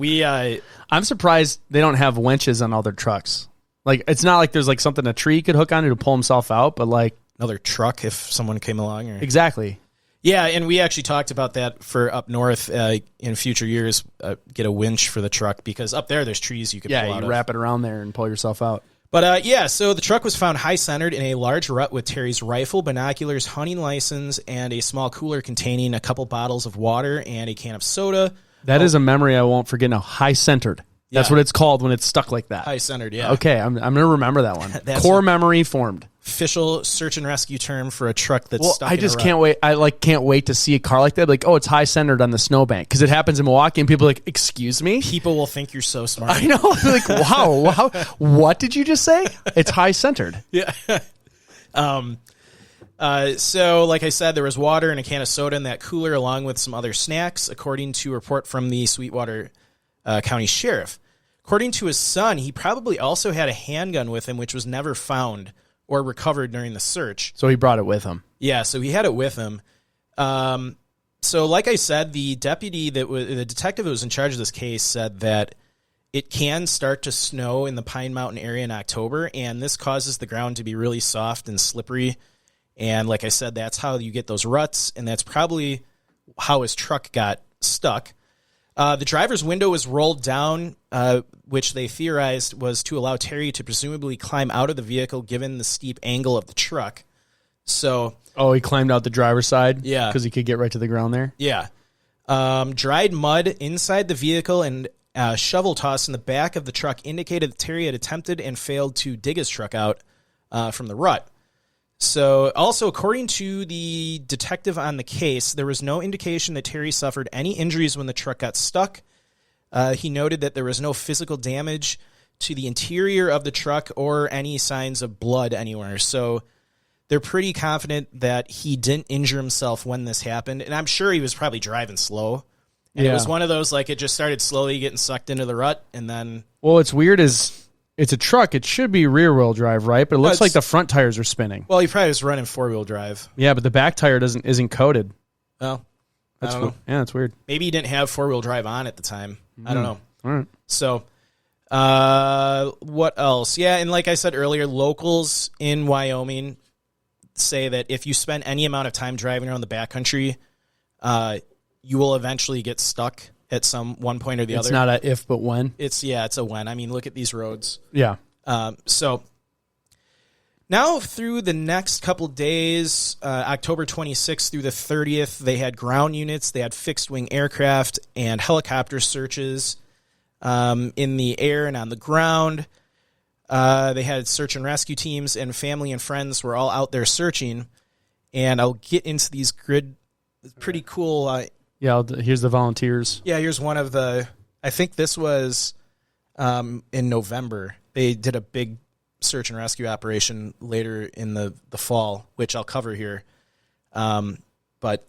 I'm surprised they don't have winches on all their trucks. Like, it's not like there's like something a tree could hook on to pull himself out, but like another truck if someone came along. Exactly. Yeah, and we actually talked about that for up north in future years, get a winch for the truck, because up there's trees you could pull out of. Yeah, you wrap it around there and pull yourself out. But so the truck was found high-centered in a large rut with Terry's rifle, binoculars, hunting license, and a small cooler containing a couple bottles of water and a can of soda. That is a memory I won't forget now. High-centered. That's what it's called when it's stuck like that. High-centered, yeah. Okay, I'm going to remember that one. Core memory formed. Official search and rescue term for a truck that's stuck in a rut. Can't wait. I can't wait to see a car like that. Like, oh, it's high-centered on the snowbank, because it happens in Milwaukee, and people are like, excuse me? People will think you're so smart. I know. Like, wow, what did you just say? It's high-centered. Yeah. So, like I said, there was water and a can of soda in that cooler, along with some other snacks, according to a report from the Sweetwater County Sheriff. According to his son, he probably also had a handgun with him, which was never found or recovered during the search. So he brought it with him. Yeah, so he had it with him. So, like I said, the detective who was in charge of this case said that it can start to snow in the Pine Mountain area in October, and this causes the ground to be really soft and slippery. And like I said, that's how you get those ruts, and that's probably how his truck got stuck. The driver's window was rolled down, which they theorized was to allow Terry to presumably climb out of the vehicle given the steep angle of the truck. So, he climbed out the driver's side? Yeah. Because he could get right to the ground there? Yeah. Dried mud inside the vehicle and shovel toss in the back of the truck indicated that Terry had attempted and failed to dig his truck out from the rut. So, also, according to the detective on the case, there was no indication that Terry suffered any injuries when the truck got stuck. He noted that there was no physical damage to the interior of the truck or any signs of blood anywhere. So, they're pretty confident that he didn't injure himself when this happened. And I'm sure he was probably driving slow. And it was one of those, like, it just started slowly getting sucked into the rut, and then... Well, what's weird is... It's a truck. It should be rear-wheel drive, right? But it looks like the front tires are spinning. Well, he probably was running four-wheel drive. Yeah, but the back tire isn't coated. Well, That's I don't know. Yeah, that's weird. Maybe he didn't have 4-wheel drive on at the time. I don't know. All right. So, what else? Yeah, and like I said earlier, locals in Wyoming say that if you spend any amount of time driving around the backcountry, you will eventually get stuck at one point or the other. It's not a if, but when. It's a when. I mean, look at these roads. Yeah. So now through the next couple days, October 26th through the 30th, they had ground units, they had fixed-wing aircraft and helicopter searches in the air and on the ground. They had search and rescue teams, and family and friends were all out there searching. And I'll get into these grid. Pretty cool. Here's the volunteers. Yeah, here's one of the. I think this was in November. They did a big search and rescue operation later in the fall, which I'll cover here. But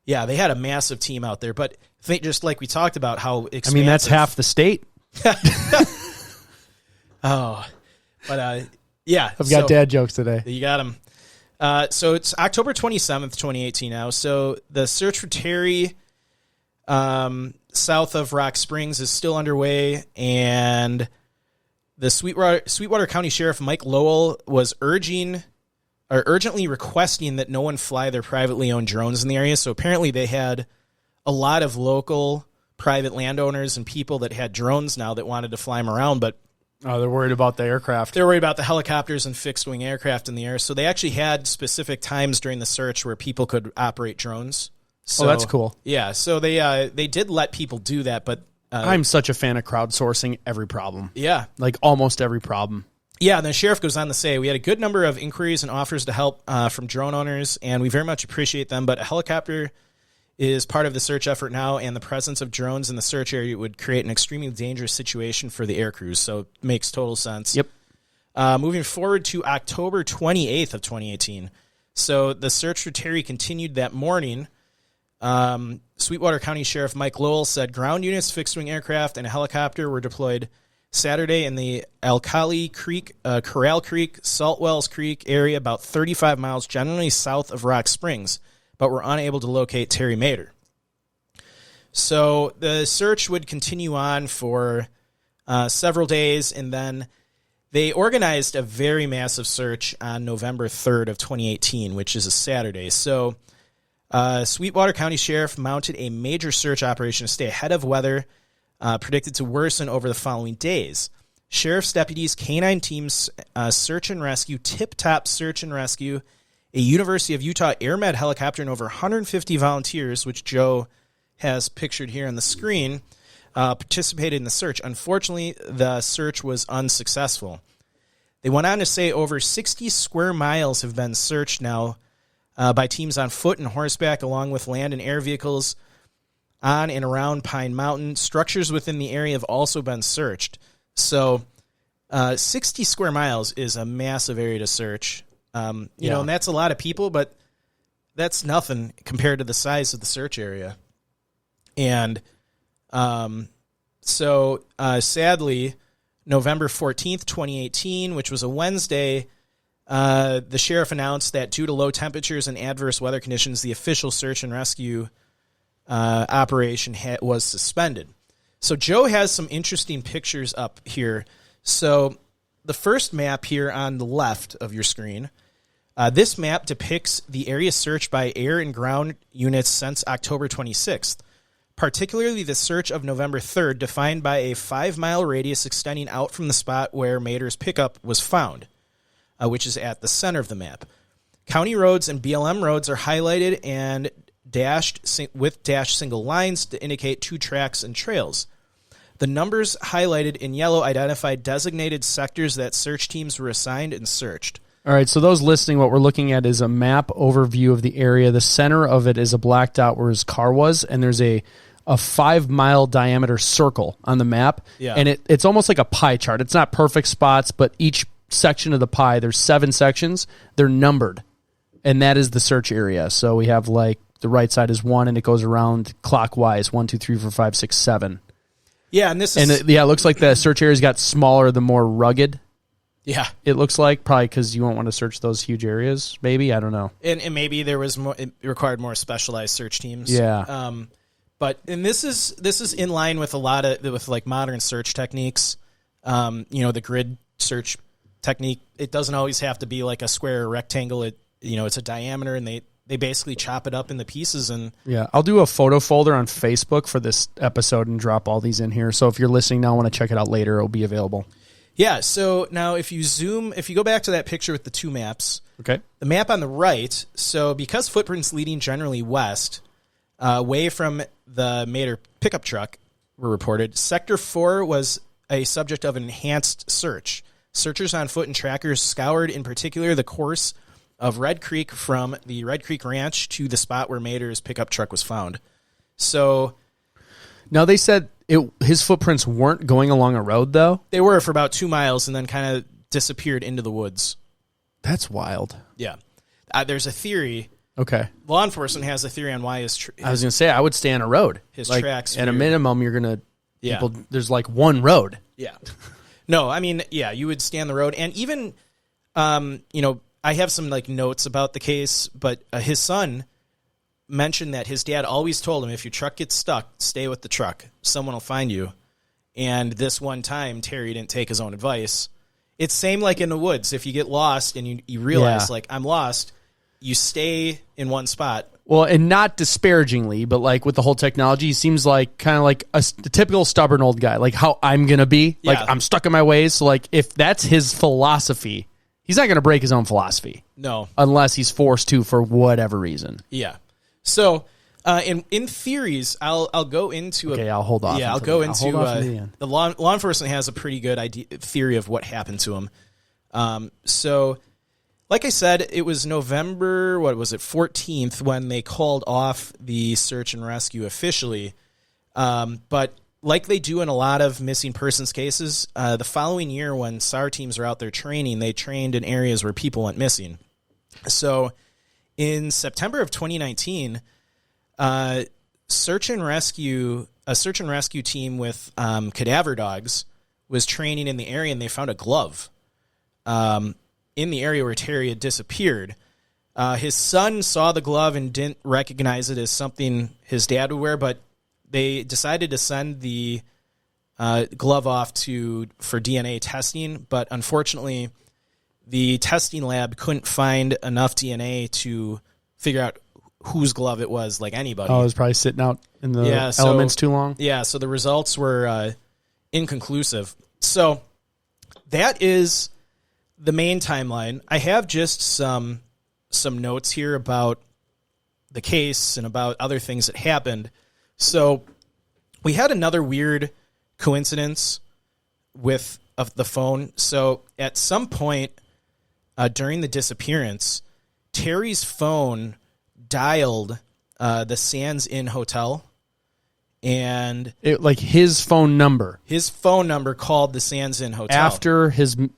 yeah, they had a massive team out there. But I think just like we talked about how expansive. I mean, that's half the state. Oh, but yeah. I've got dad jokes today. You got them. So it's October 27th, 2018 now. So the search for Terry south of Rock Springs is still underway, and the Sweetwater County Sheriff Mike Lowell was urgently requesting that no one fly their privately owned drones in the area. So apparently they had a lot of local private landowners and people that had drones now that wanted to fly them around, but they're worried about the aircraft. They're worried about the helicopters and fixed-wing aircraft in the air. So they actually had specific times during the search where people could operate drones. So, that's cool. Yeah, so they did let people do that, but I'm such a fan of crowdsourcing every problem. Yeah. Like almost every problem. Yeah, and the sheriff goes on to say, we had a good number of inquiries and offers to help from drone owners, and we very much appreciate them, but a helicopter is part of the search effort now, and the presence of drones in the search area would create an extremely dangerous situation for the air crews, so it makes total sense. Yep. Moving forward to October 28th of 2018. So the search for Terry continued that morning. Sweetwater County Sheriff Mike Lowell said ground units, fixed-wing aircraft, and a helicopter were deployed Saturday in the Alkali Creek, Corral Creek, Salt Wells Creek area about 35 miles generally south of Rock Springs, but were unable to locate Terry Meador. So the search would continue on for several days, and then they organized a very massive search on November 3rd of 2018, which is a Saturday. So Sweetwater County Sheriff mounted a major search operation to stay ahead of weather predicted to worsen over the following days. Sheriff's deputies, canine teams, search and rescue, tip-top search and rescue, a University of Utah AirMed helicopter, and over 150 volunteers, which Joe has pictured here on the screen, participated in the search. Unfortunately, the search was unsuccessful. They went on to say over 60 square miles have been searched now by teams on foot and horseback, along with land and air vehicles on and around Pine Mountain. Structures within the area have also been searched. So 60 square miles is a massive area to search. You know, and that's a lot of people, but that's nothing compared to the size of the search area. And so sadly, November 14th, 2018, which was a Wednesday, the sheriff announced that due to low temperatures and adverse weather conditions, the official search and rescue operation was suspended. So Joe has some interesting pictures up here. So the first map here on the left of your screen, this map depicts the area searched by air and ground units since October 26th, particularly the search of November 3rd, defined by a 5-mile radius extending out from the spot where Meador's pickup was found, which is at the center of the map. County roads and BLM roads are highlighted and dashed with dashed single lines to indicate 2 tracks and trails. The numbers highlighted in yellow identify designated sectors that search teams were assigned and searched. All right, so those listening, what we're looking at is a map overview of the area. The center of it is a black dot where his car was, and there's a 5-mile diameter circle on the map. Yeah. And it's almost like a pie chart. It's not perfect spots, but each section of the pie, there's 7 sections. They're numbered, and that is the search area. So we have like the right side is 1, and it goes around clockwise 1, 2, 3, 4, 5, 6, 7. Yeah, and this is it looks like the search area's got smaller, the more rugged Yeah. It looks like probably because you won't want to search those huge areas. Maybe, I don't know. And maybe there was more. It required more specialized search teams. Yeah. But this is in line with a lot of with like modern search techniques. The grid search technique. It doesn't always have to be like a square or rectangle. It's a diameter, and they basically chop it up into pieces. And Yeah, I'll do a photo folder on Facebook for this episode and drop all these in here. So if you're listening now and want to check it out later, it'll be available. yeah. So now if you go back to that picture with the two maps, Okay. the map on the right. So because footprints leading generally west, away from the Meador pickup truck were reported, Sector 4 was a subject of an enhanced search. Searchers on foot and trackers scoured in particular the course of Red Creek from the Red Creek Ranch to the spot where Meador's pickup truck was found. So Now, they said his footprints weren't going along a road, though. they were for about 2 miles and then kind of disappeared into the woods. That's wild. Yeah. There's a theory. Okay. Law enforcement has a theory on why I was going to say, I would stay on a road. His like, tracks at a veered. minimum, you're going to... Yeah. There's like one road. Yeah. No, I mean, yeah, you would stay on the road. And even, I have some like notes about the case, but his son mentioned that his dad always told him, if your truck gets stuck, stay with the truck. Someone will find you. And this one time, Terry didn't take his own advice. It's same like in the woods. If you get lost and you realize, like, I'm lost, you stay in one spot. Well, and not disparagingly, but like with the whole technology, he seems like kind of like a typical stubborn old guy, like how I'm going to be. Like, Yeah. I'm stuck in my ways. So, like, if that's his philosophy, he's not going to break his own philosophy No. unless he's forced to for whatever reason. Yeah. So, in theories, I'll go into. Okay, I'll hold off. Yeah, I'll until go the- I'll hold off until the into end. the law enforcement has a pretty good theory of what happened to him. So, like I said, it was November, 14th when they called off the search and rescue officially. But like they do in a lot of missing persons cases, the following year when SAR teams are out there training, they trained in areas where people went missing. So in September of 2019, a search and rescue team with cadaver dogs was training in the area, and they found a glove in the area where Terry had disappeared. His son saw the glove and didn't recognize it as something his dad would wear, but they decided to send the glove off for DNA testing. But unfortunately, the testing lab couldn't find enough DNA to figure out whose glove it was, like anybody. Oh, it was probably sitting out in the elements too long. Yeah, so the results were inconclusive. So that is the main timeline. I have just some notes here about the case and about other things that happened. So we had another weird coincidence of the phone. So at some point during the disappearance, Terry's phone dialed the Sands Inn Hotel, and his phone number his phone number called the Sands Inn Hotel after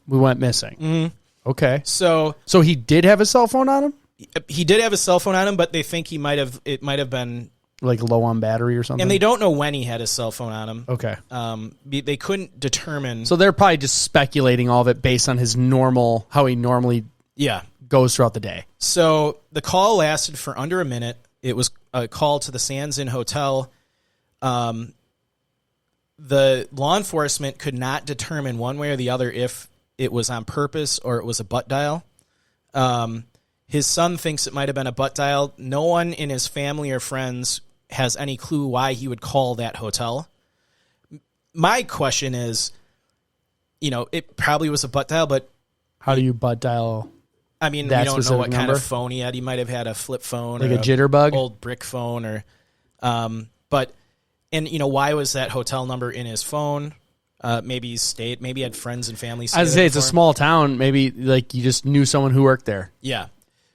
we went missing. Mm-hmm. Okay, so he did have a cell phone on him, he did have a cell phone on him, but they think it might have been like low on battery or something. and they don't know when he had his cell phone on him. Okay, they couldn't determine. so they're probably just speculating all of it based on how he normally goes throughout the day. So the call lasted for under a minute. It was a call to the Sands Inn Hotel. The law enforcement could not determine one way or the other if it was on purpose or it was a butt dial. His son thinks it might have been a butt dial. No one in his family or friends has any clue why he would call that hotel. My question is, it probably was a butt dial, but how do you butt dial? I mean, that we don't know specific what kind number? of phone he had. He might have had a flip phone, Like or a jitterbug? old brick phone, or, why was that hotel number in his phone? Maybe he had friends and family. I would say it's a small town. Maybe like you just knew someone who worked there. Yeah,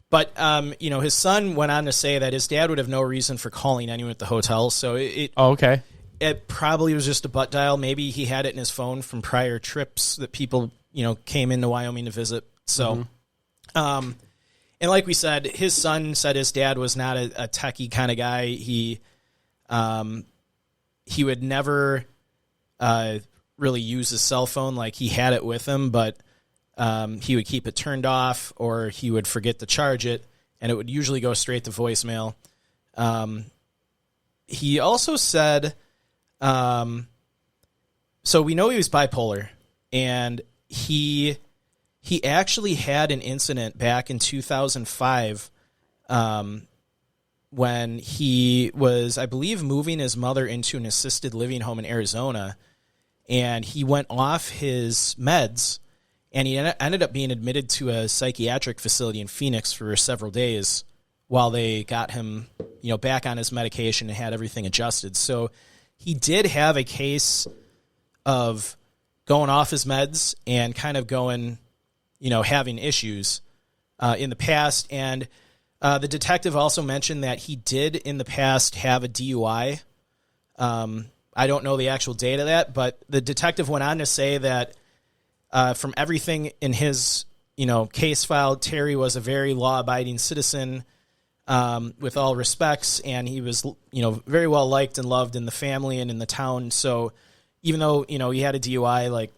but his son went on to say that his dad would have no reason for calling anyone at the hotel. So okay. It probably was just a butt dial. Maybe he had it in his phone from prior trips that people came into Wyoming to visit. So. And like we said, his son said his dad was not a techie kind of guy. He would never really use his cell phone. Like, he had it with him, but he would keep it turned off, or he would forget to charge it, and it would usually go straight to voicemail. He also said, so we know he was bipolar, and he actually had an incident back in 2005 when he was, I believe, moving his mother into an assisted living home in Arizona, and he went off his meds, and he ended up being admitted to a psychiatric facility in Phoenix for several days while they got him, back on his medication and had everything adjusted. So he did have a case of going off his meds and kind of going, having issues in the past. And the detective also mentioned that he did in the past have a DUI. I don't know the actual date of that, but the detective went on to say that from everything in his, case file, Terry was a very law-abiding citizen with all respects, and he was, very well liked and loved in the family and in the town. So even though, he had a DUI, like,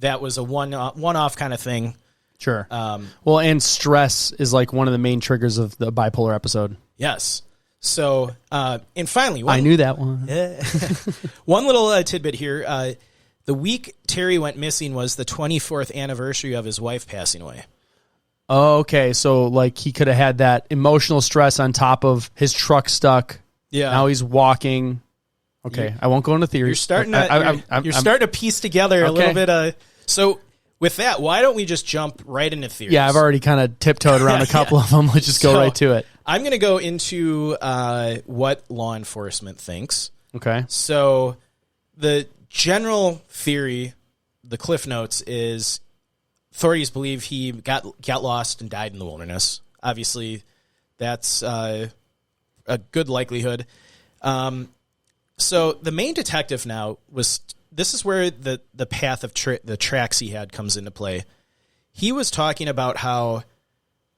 that was a one-off kind of thing. Sure. Well, and stress is like one of the main triggers of the bipolar episode. Yes. So, and finally, I knew that one. One little tidbit here. The week Terry went missing was the 24th anniversary of his wife passing away. Oh, okay. So, like, he could have had that emotional stress on top of his truck stuck. Yeah. Now he's walking. Okay, I won't go into theory. You're starting to piece together a little bit. So with that, why don't we just jump right into theories? Yeah, I've already kind of tiptoed around a couple of them. Let's just go right to it. I'm going to go into what law enforcement thinks. Okay. So the general theory, the Cliff Notes, is authorities believe he got lost and died in the wilderness. Obviously, that's a good likelihood. So the main detective now this is where the path of the tracks he had comes into play. He was talking about how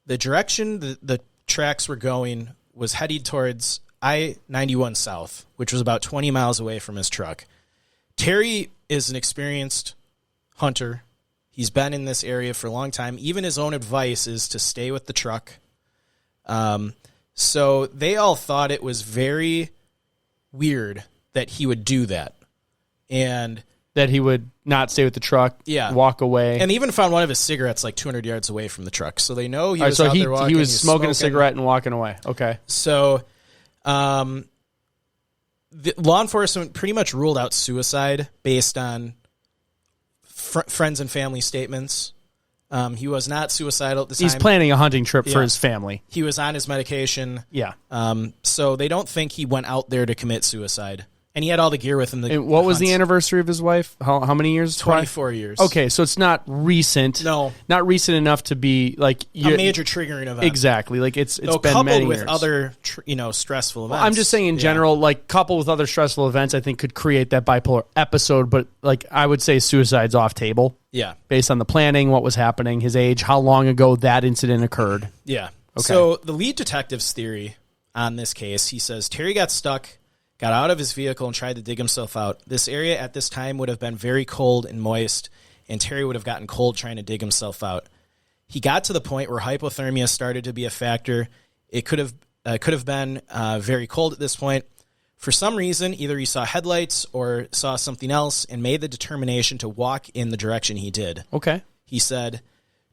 the direction the tracks were going was heading towards I-91 South, which was about 20 miles away from his truck. Terry is an experienced hunter. He's been in this area for a long time. Even his own advice is to stay with the truck. So they all thought it was very weird that he would do that. And that he would not stay with the truck, walk away. And they even found one of his cigarettes like 200 yards away from the truck. So they know he was out there walking. He was smoking a cigarette and walking away. Okay. So the law enforcement pretty much ruled out suicide based on friends and family statements. He was not suicidal at the time. He's planning a hunting trip for his family. He was on his medication. Yeah. So they don't think he went out there to commit suicide. And he had all the gear with him. And what was the anniversary of his wife? How many years? 24 years. Okay, so it's not recent. No. Not recent enough to be like a major triggering event. Exactly. Like it's been coupled many with years. other stressful events. Well, I'm just saying in general, like coupled with other stressful events, I think could create that bipolar episode. But like I would say, suicide's off table. Yeah. Based on the planning, what was happening, his age, how long ago that incident occurred. Yeah. Okay. So the lead detective's theory on this case, he says Terry got stuck, got out of his vehicle, and tried to dig himself out. This area at this time would have been very cold and moist, and Terry would have gotten cold trying to dig himself out. He got to the point where hypothermia started to be a factor. It could have been very cold at this point. For some reason, either he saw headlights or saw something else and made the determination to walk in the direction he did. Okay. He said,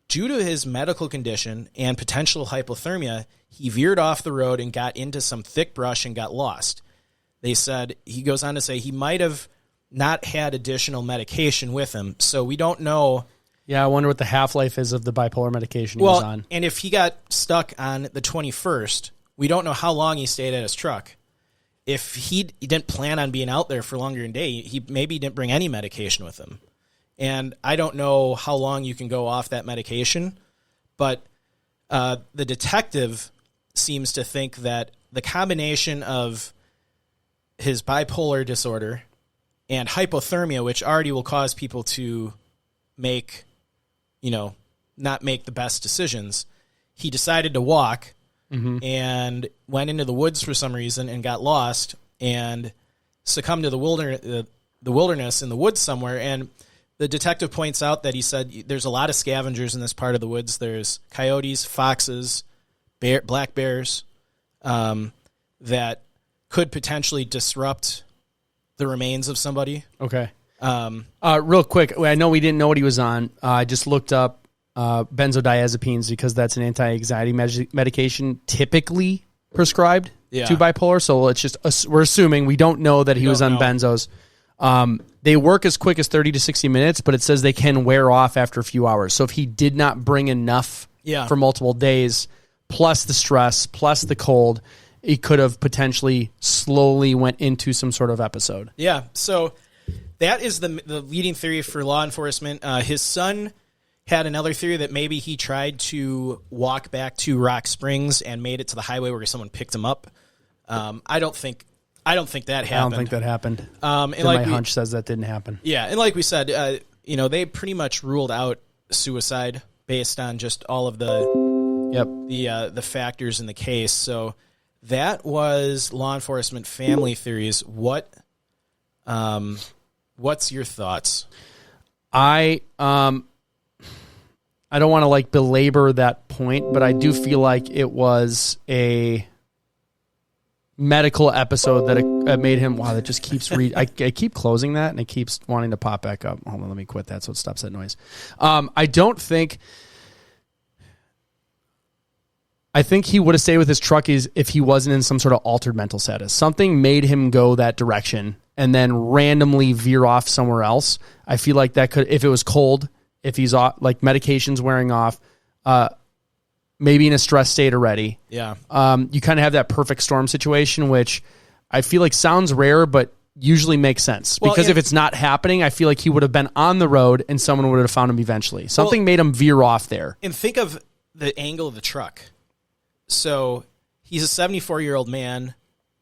due to his medical condition and potential hypothermia, he veered off the road and got into some thick brush and got lost. They said, he goes on to say, he might have not had additional medication with him, so we don't know. Yeah, I wonder what the half-life is of the bipolar medication he was on. And if he got stuck on the 21st, we don't know how long he stayed at his truck. If he didn't plan on being out there for longer than a day, he maybe didn't bring any medication with him. And I don't know how long you can go off that medication, but the detective seems to think that the combination of his bipolar disorder and hypothermia, which already will cause people to make, not make the best decisions, he decided to walk and went into the woods for some reason and got lost and succumbed to the wilderness in the woods somewhere. And the detective points out that he said there's a lot of scavengers in this part of the woods. There's coyotes, foxes, black bears that could potentially disrupt the remains of somebody. Okay. Real quick, I know we didn't know what he was on. I just looked up benzodiazepines because that's an anti-anxiety medication typically prescribed to bipolar. So it's just we're assuming, we don't know that he was on benzos. They work as quick as 30 to 60 minutes, but it says they can wear off after a few hours. So if he did not bring enough for multiple days, plus the stress, plus the cold, he could have potentially slowly went into some sort of episode. Yeah. So that is the leading theory for law enforcement. His son had another theory that maybe he tried to walk back to Rock Springs and made it to the highway where someone picked him up. I don't think that happened. I don't think that happened. And my hunch says that didn't happen. Yeah, and like we said, they pretty much ruled out suicide based on just all of the factors in the case. So that was law enforcement family theories. What's your thoughts? I don't want to belabor that point, but I do feel like it was a medical episode that made him. Wow, that just keeps I keep closing that and it keeps wanting to pop back up. Hold on, let me quit that so it stops that noise. I think he would have stayed with his truck if he wasn't in some sort of altered mental status. Something made him go that direction and then randomly veer off somewhere else. I feel like that could, if it was cold, if he's medication's wearing off, maybe in a stress state already. Yeah. You kind of have that perfect storm situation, which I feel like sounds rare, but usually makes sense. Because if it's not happening, I feel like he would have been on the road and someone would have found him eventually. Something made him veer off there. And think of the angle of the truck. So he's a 74-year-old man.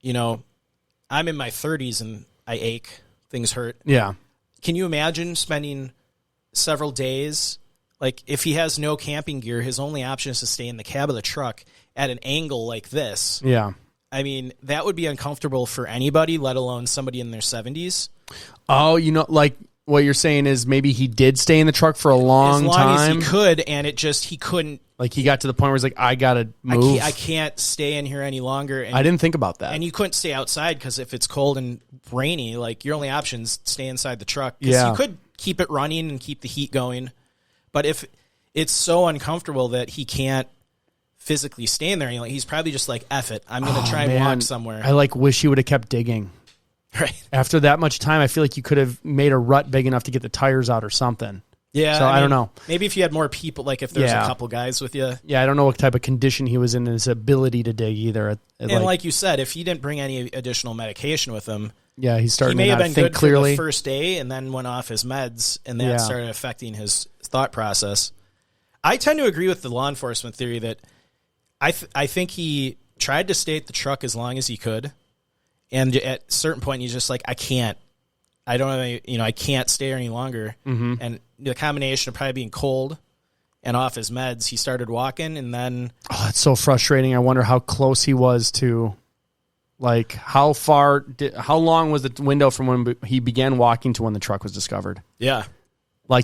I'm in my 30s and I ache. Things hurt. Yeah. Can you imagine spending several days? If he has no camping gear, his only option is to stay in the cab of the truck at an angle like this. Yeah. I mean, that would be uncomfortable for anybody, let alone somebody in their 70s. Oh, what you're saying is maybe he did stay in the truck for a long time. As long as he could, and he couldn't. He got to the point where he's like, I got to move. I can't stay in here any longer. And I didn't think about that. And you couldn't stay outside because if it's cold and rainy, your only option's stay inside the truck. Yeah. You could keep it running and keep the heat going. But if it's so uncomfortable that he can't physically stay in there, he's probably just F it. I'm going to try and walk somewhere. I wish he would have kept digging. Right. After that much time, I feel like you could have made a rut big enough to get the tires out or something. Yeah. So I don't know. Maybe if you had more people, if there's a couple guys with you. Yeah, I don't know what type of condition he was in and his ability to dig either. And like you said, if he didn't bring any additional medication with him, yeah, he's starting to not think good clearly. For the first day and then went off his meds, and that started affecting his thought process. I tend to agree with the law enforcement theory that I think he tried to stay at the truck as long as he could, and at a certain point he's just like, I can't stay here any longer. Mm-hmm. And the combination of probably being cold and off his meds, he started walking, and then it's so frustrating. I wonder how close he was to, how long was the window from when he began walking to when the truck was discovered? Yeah.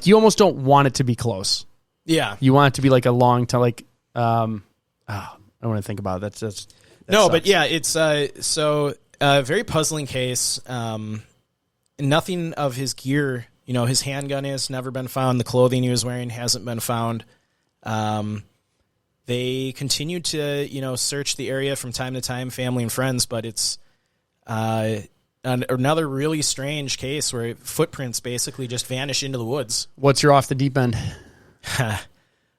You almost don't want it to be close. Yeah. You want it to be a long time, I don't want to think about it. That no, sucks. But yeah, it's a very puzzling case. Nothing of his gear, his handgun has never been found. The clothing he was wearing hasn't been found. They continued to, search the area from time to time, family and friends, but it's another really strange case where footprints basically just vanish into the woods. What's your off the deep end?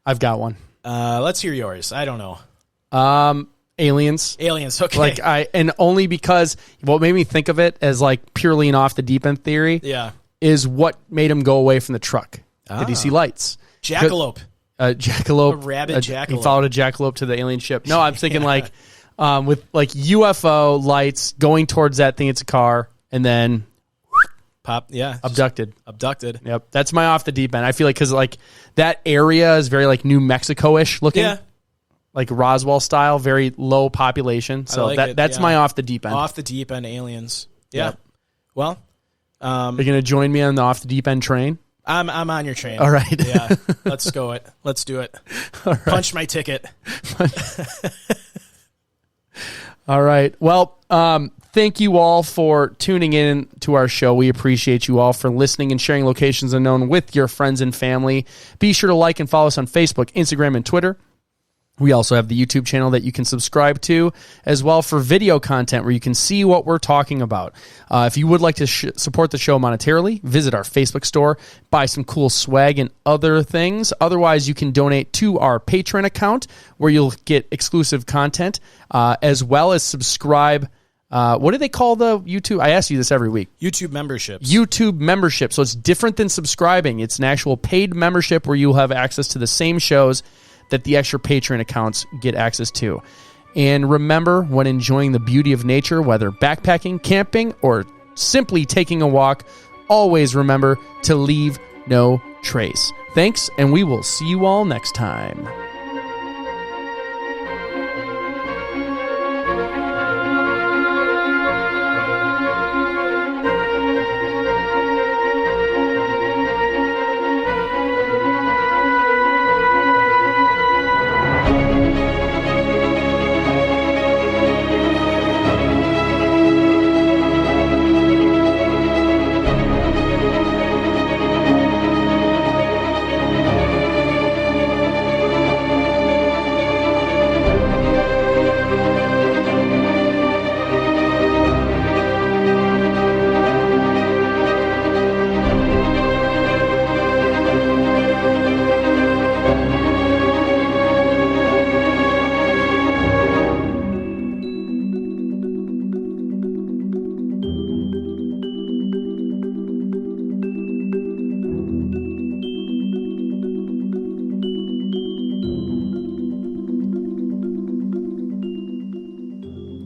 I've got one. Let's hear yours. I don't know. Aliens. Okay. And only because what made me think of it as purely an off the deep end theory. Yeah. Is what made him go away from the truck. Did he see lights? Jackalope. Jackalope. A rabid jackalope. He followed a jackalope to the alien ship. No, I'm thinking with UFO lights going towards that thing. It's a car, and then pop. Yeah. Abducted. Yep. That's my off the deep end. I feel because that area is very New Mexico-ish looking. Yeah. Roswell style, very low population. So that's my off the deep end. Off the deep end aliens. Yeah. Yep. Well, are you going to join me on the off the deep end train? I'm on your train. All right. Yeah. Let's go it. Let's do it. All right. Punch my ticket. All right. Well, thank you all for tuning in to our show. We appreciate you all for listening and sharing Locations Unknown with your friends and family. Be sure to like and follow us on Facebook, Instagram, and Twitter. We also have the YouTube channel that you can subscribe to as well for video content where you can see what we're talking about. If you would like to support the show monetarily, visit our Facebook store, buy some cool swag and other things. Otherwise, you can donate to our Patreon account where you'll get exclusive content as well as subscribe. What do they call the YouTube? I ask you this every week. YouTube memberships. YouTube membership. So it's different than subscribing. It's an actual paid membership where you'll have access to the same shows that the extra Patreon accounts get access to. And remember, when enjoying the beauty of nature, whether backpacking, camping, or simply taking a walk, always remember to leave no trace. Thanks, and we will see you all next time.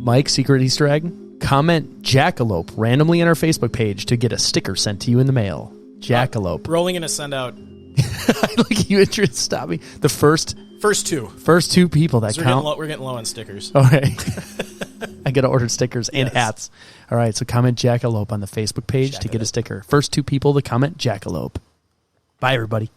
Mike, secret Easter egg, comment jackalope randomly on our Facebook page to get a sticker sent to you in the mail. Jackalope. Rolling in a send out. Like you interest stop me. The first two people that count. We're getting low on stickers. Okay. I got to order stickers and hats. All right, so comment jackalope on the Facebook page to get a sticker. First two people to comment jackalope. Bye, everybody.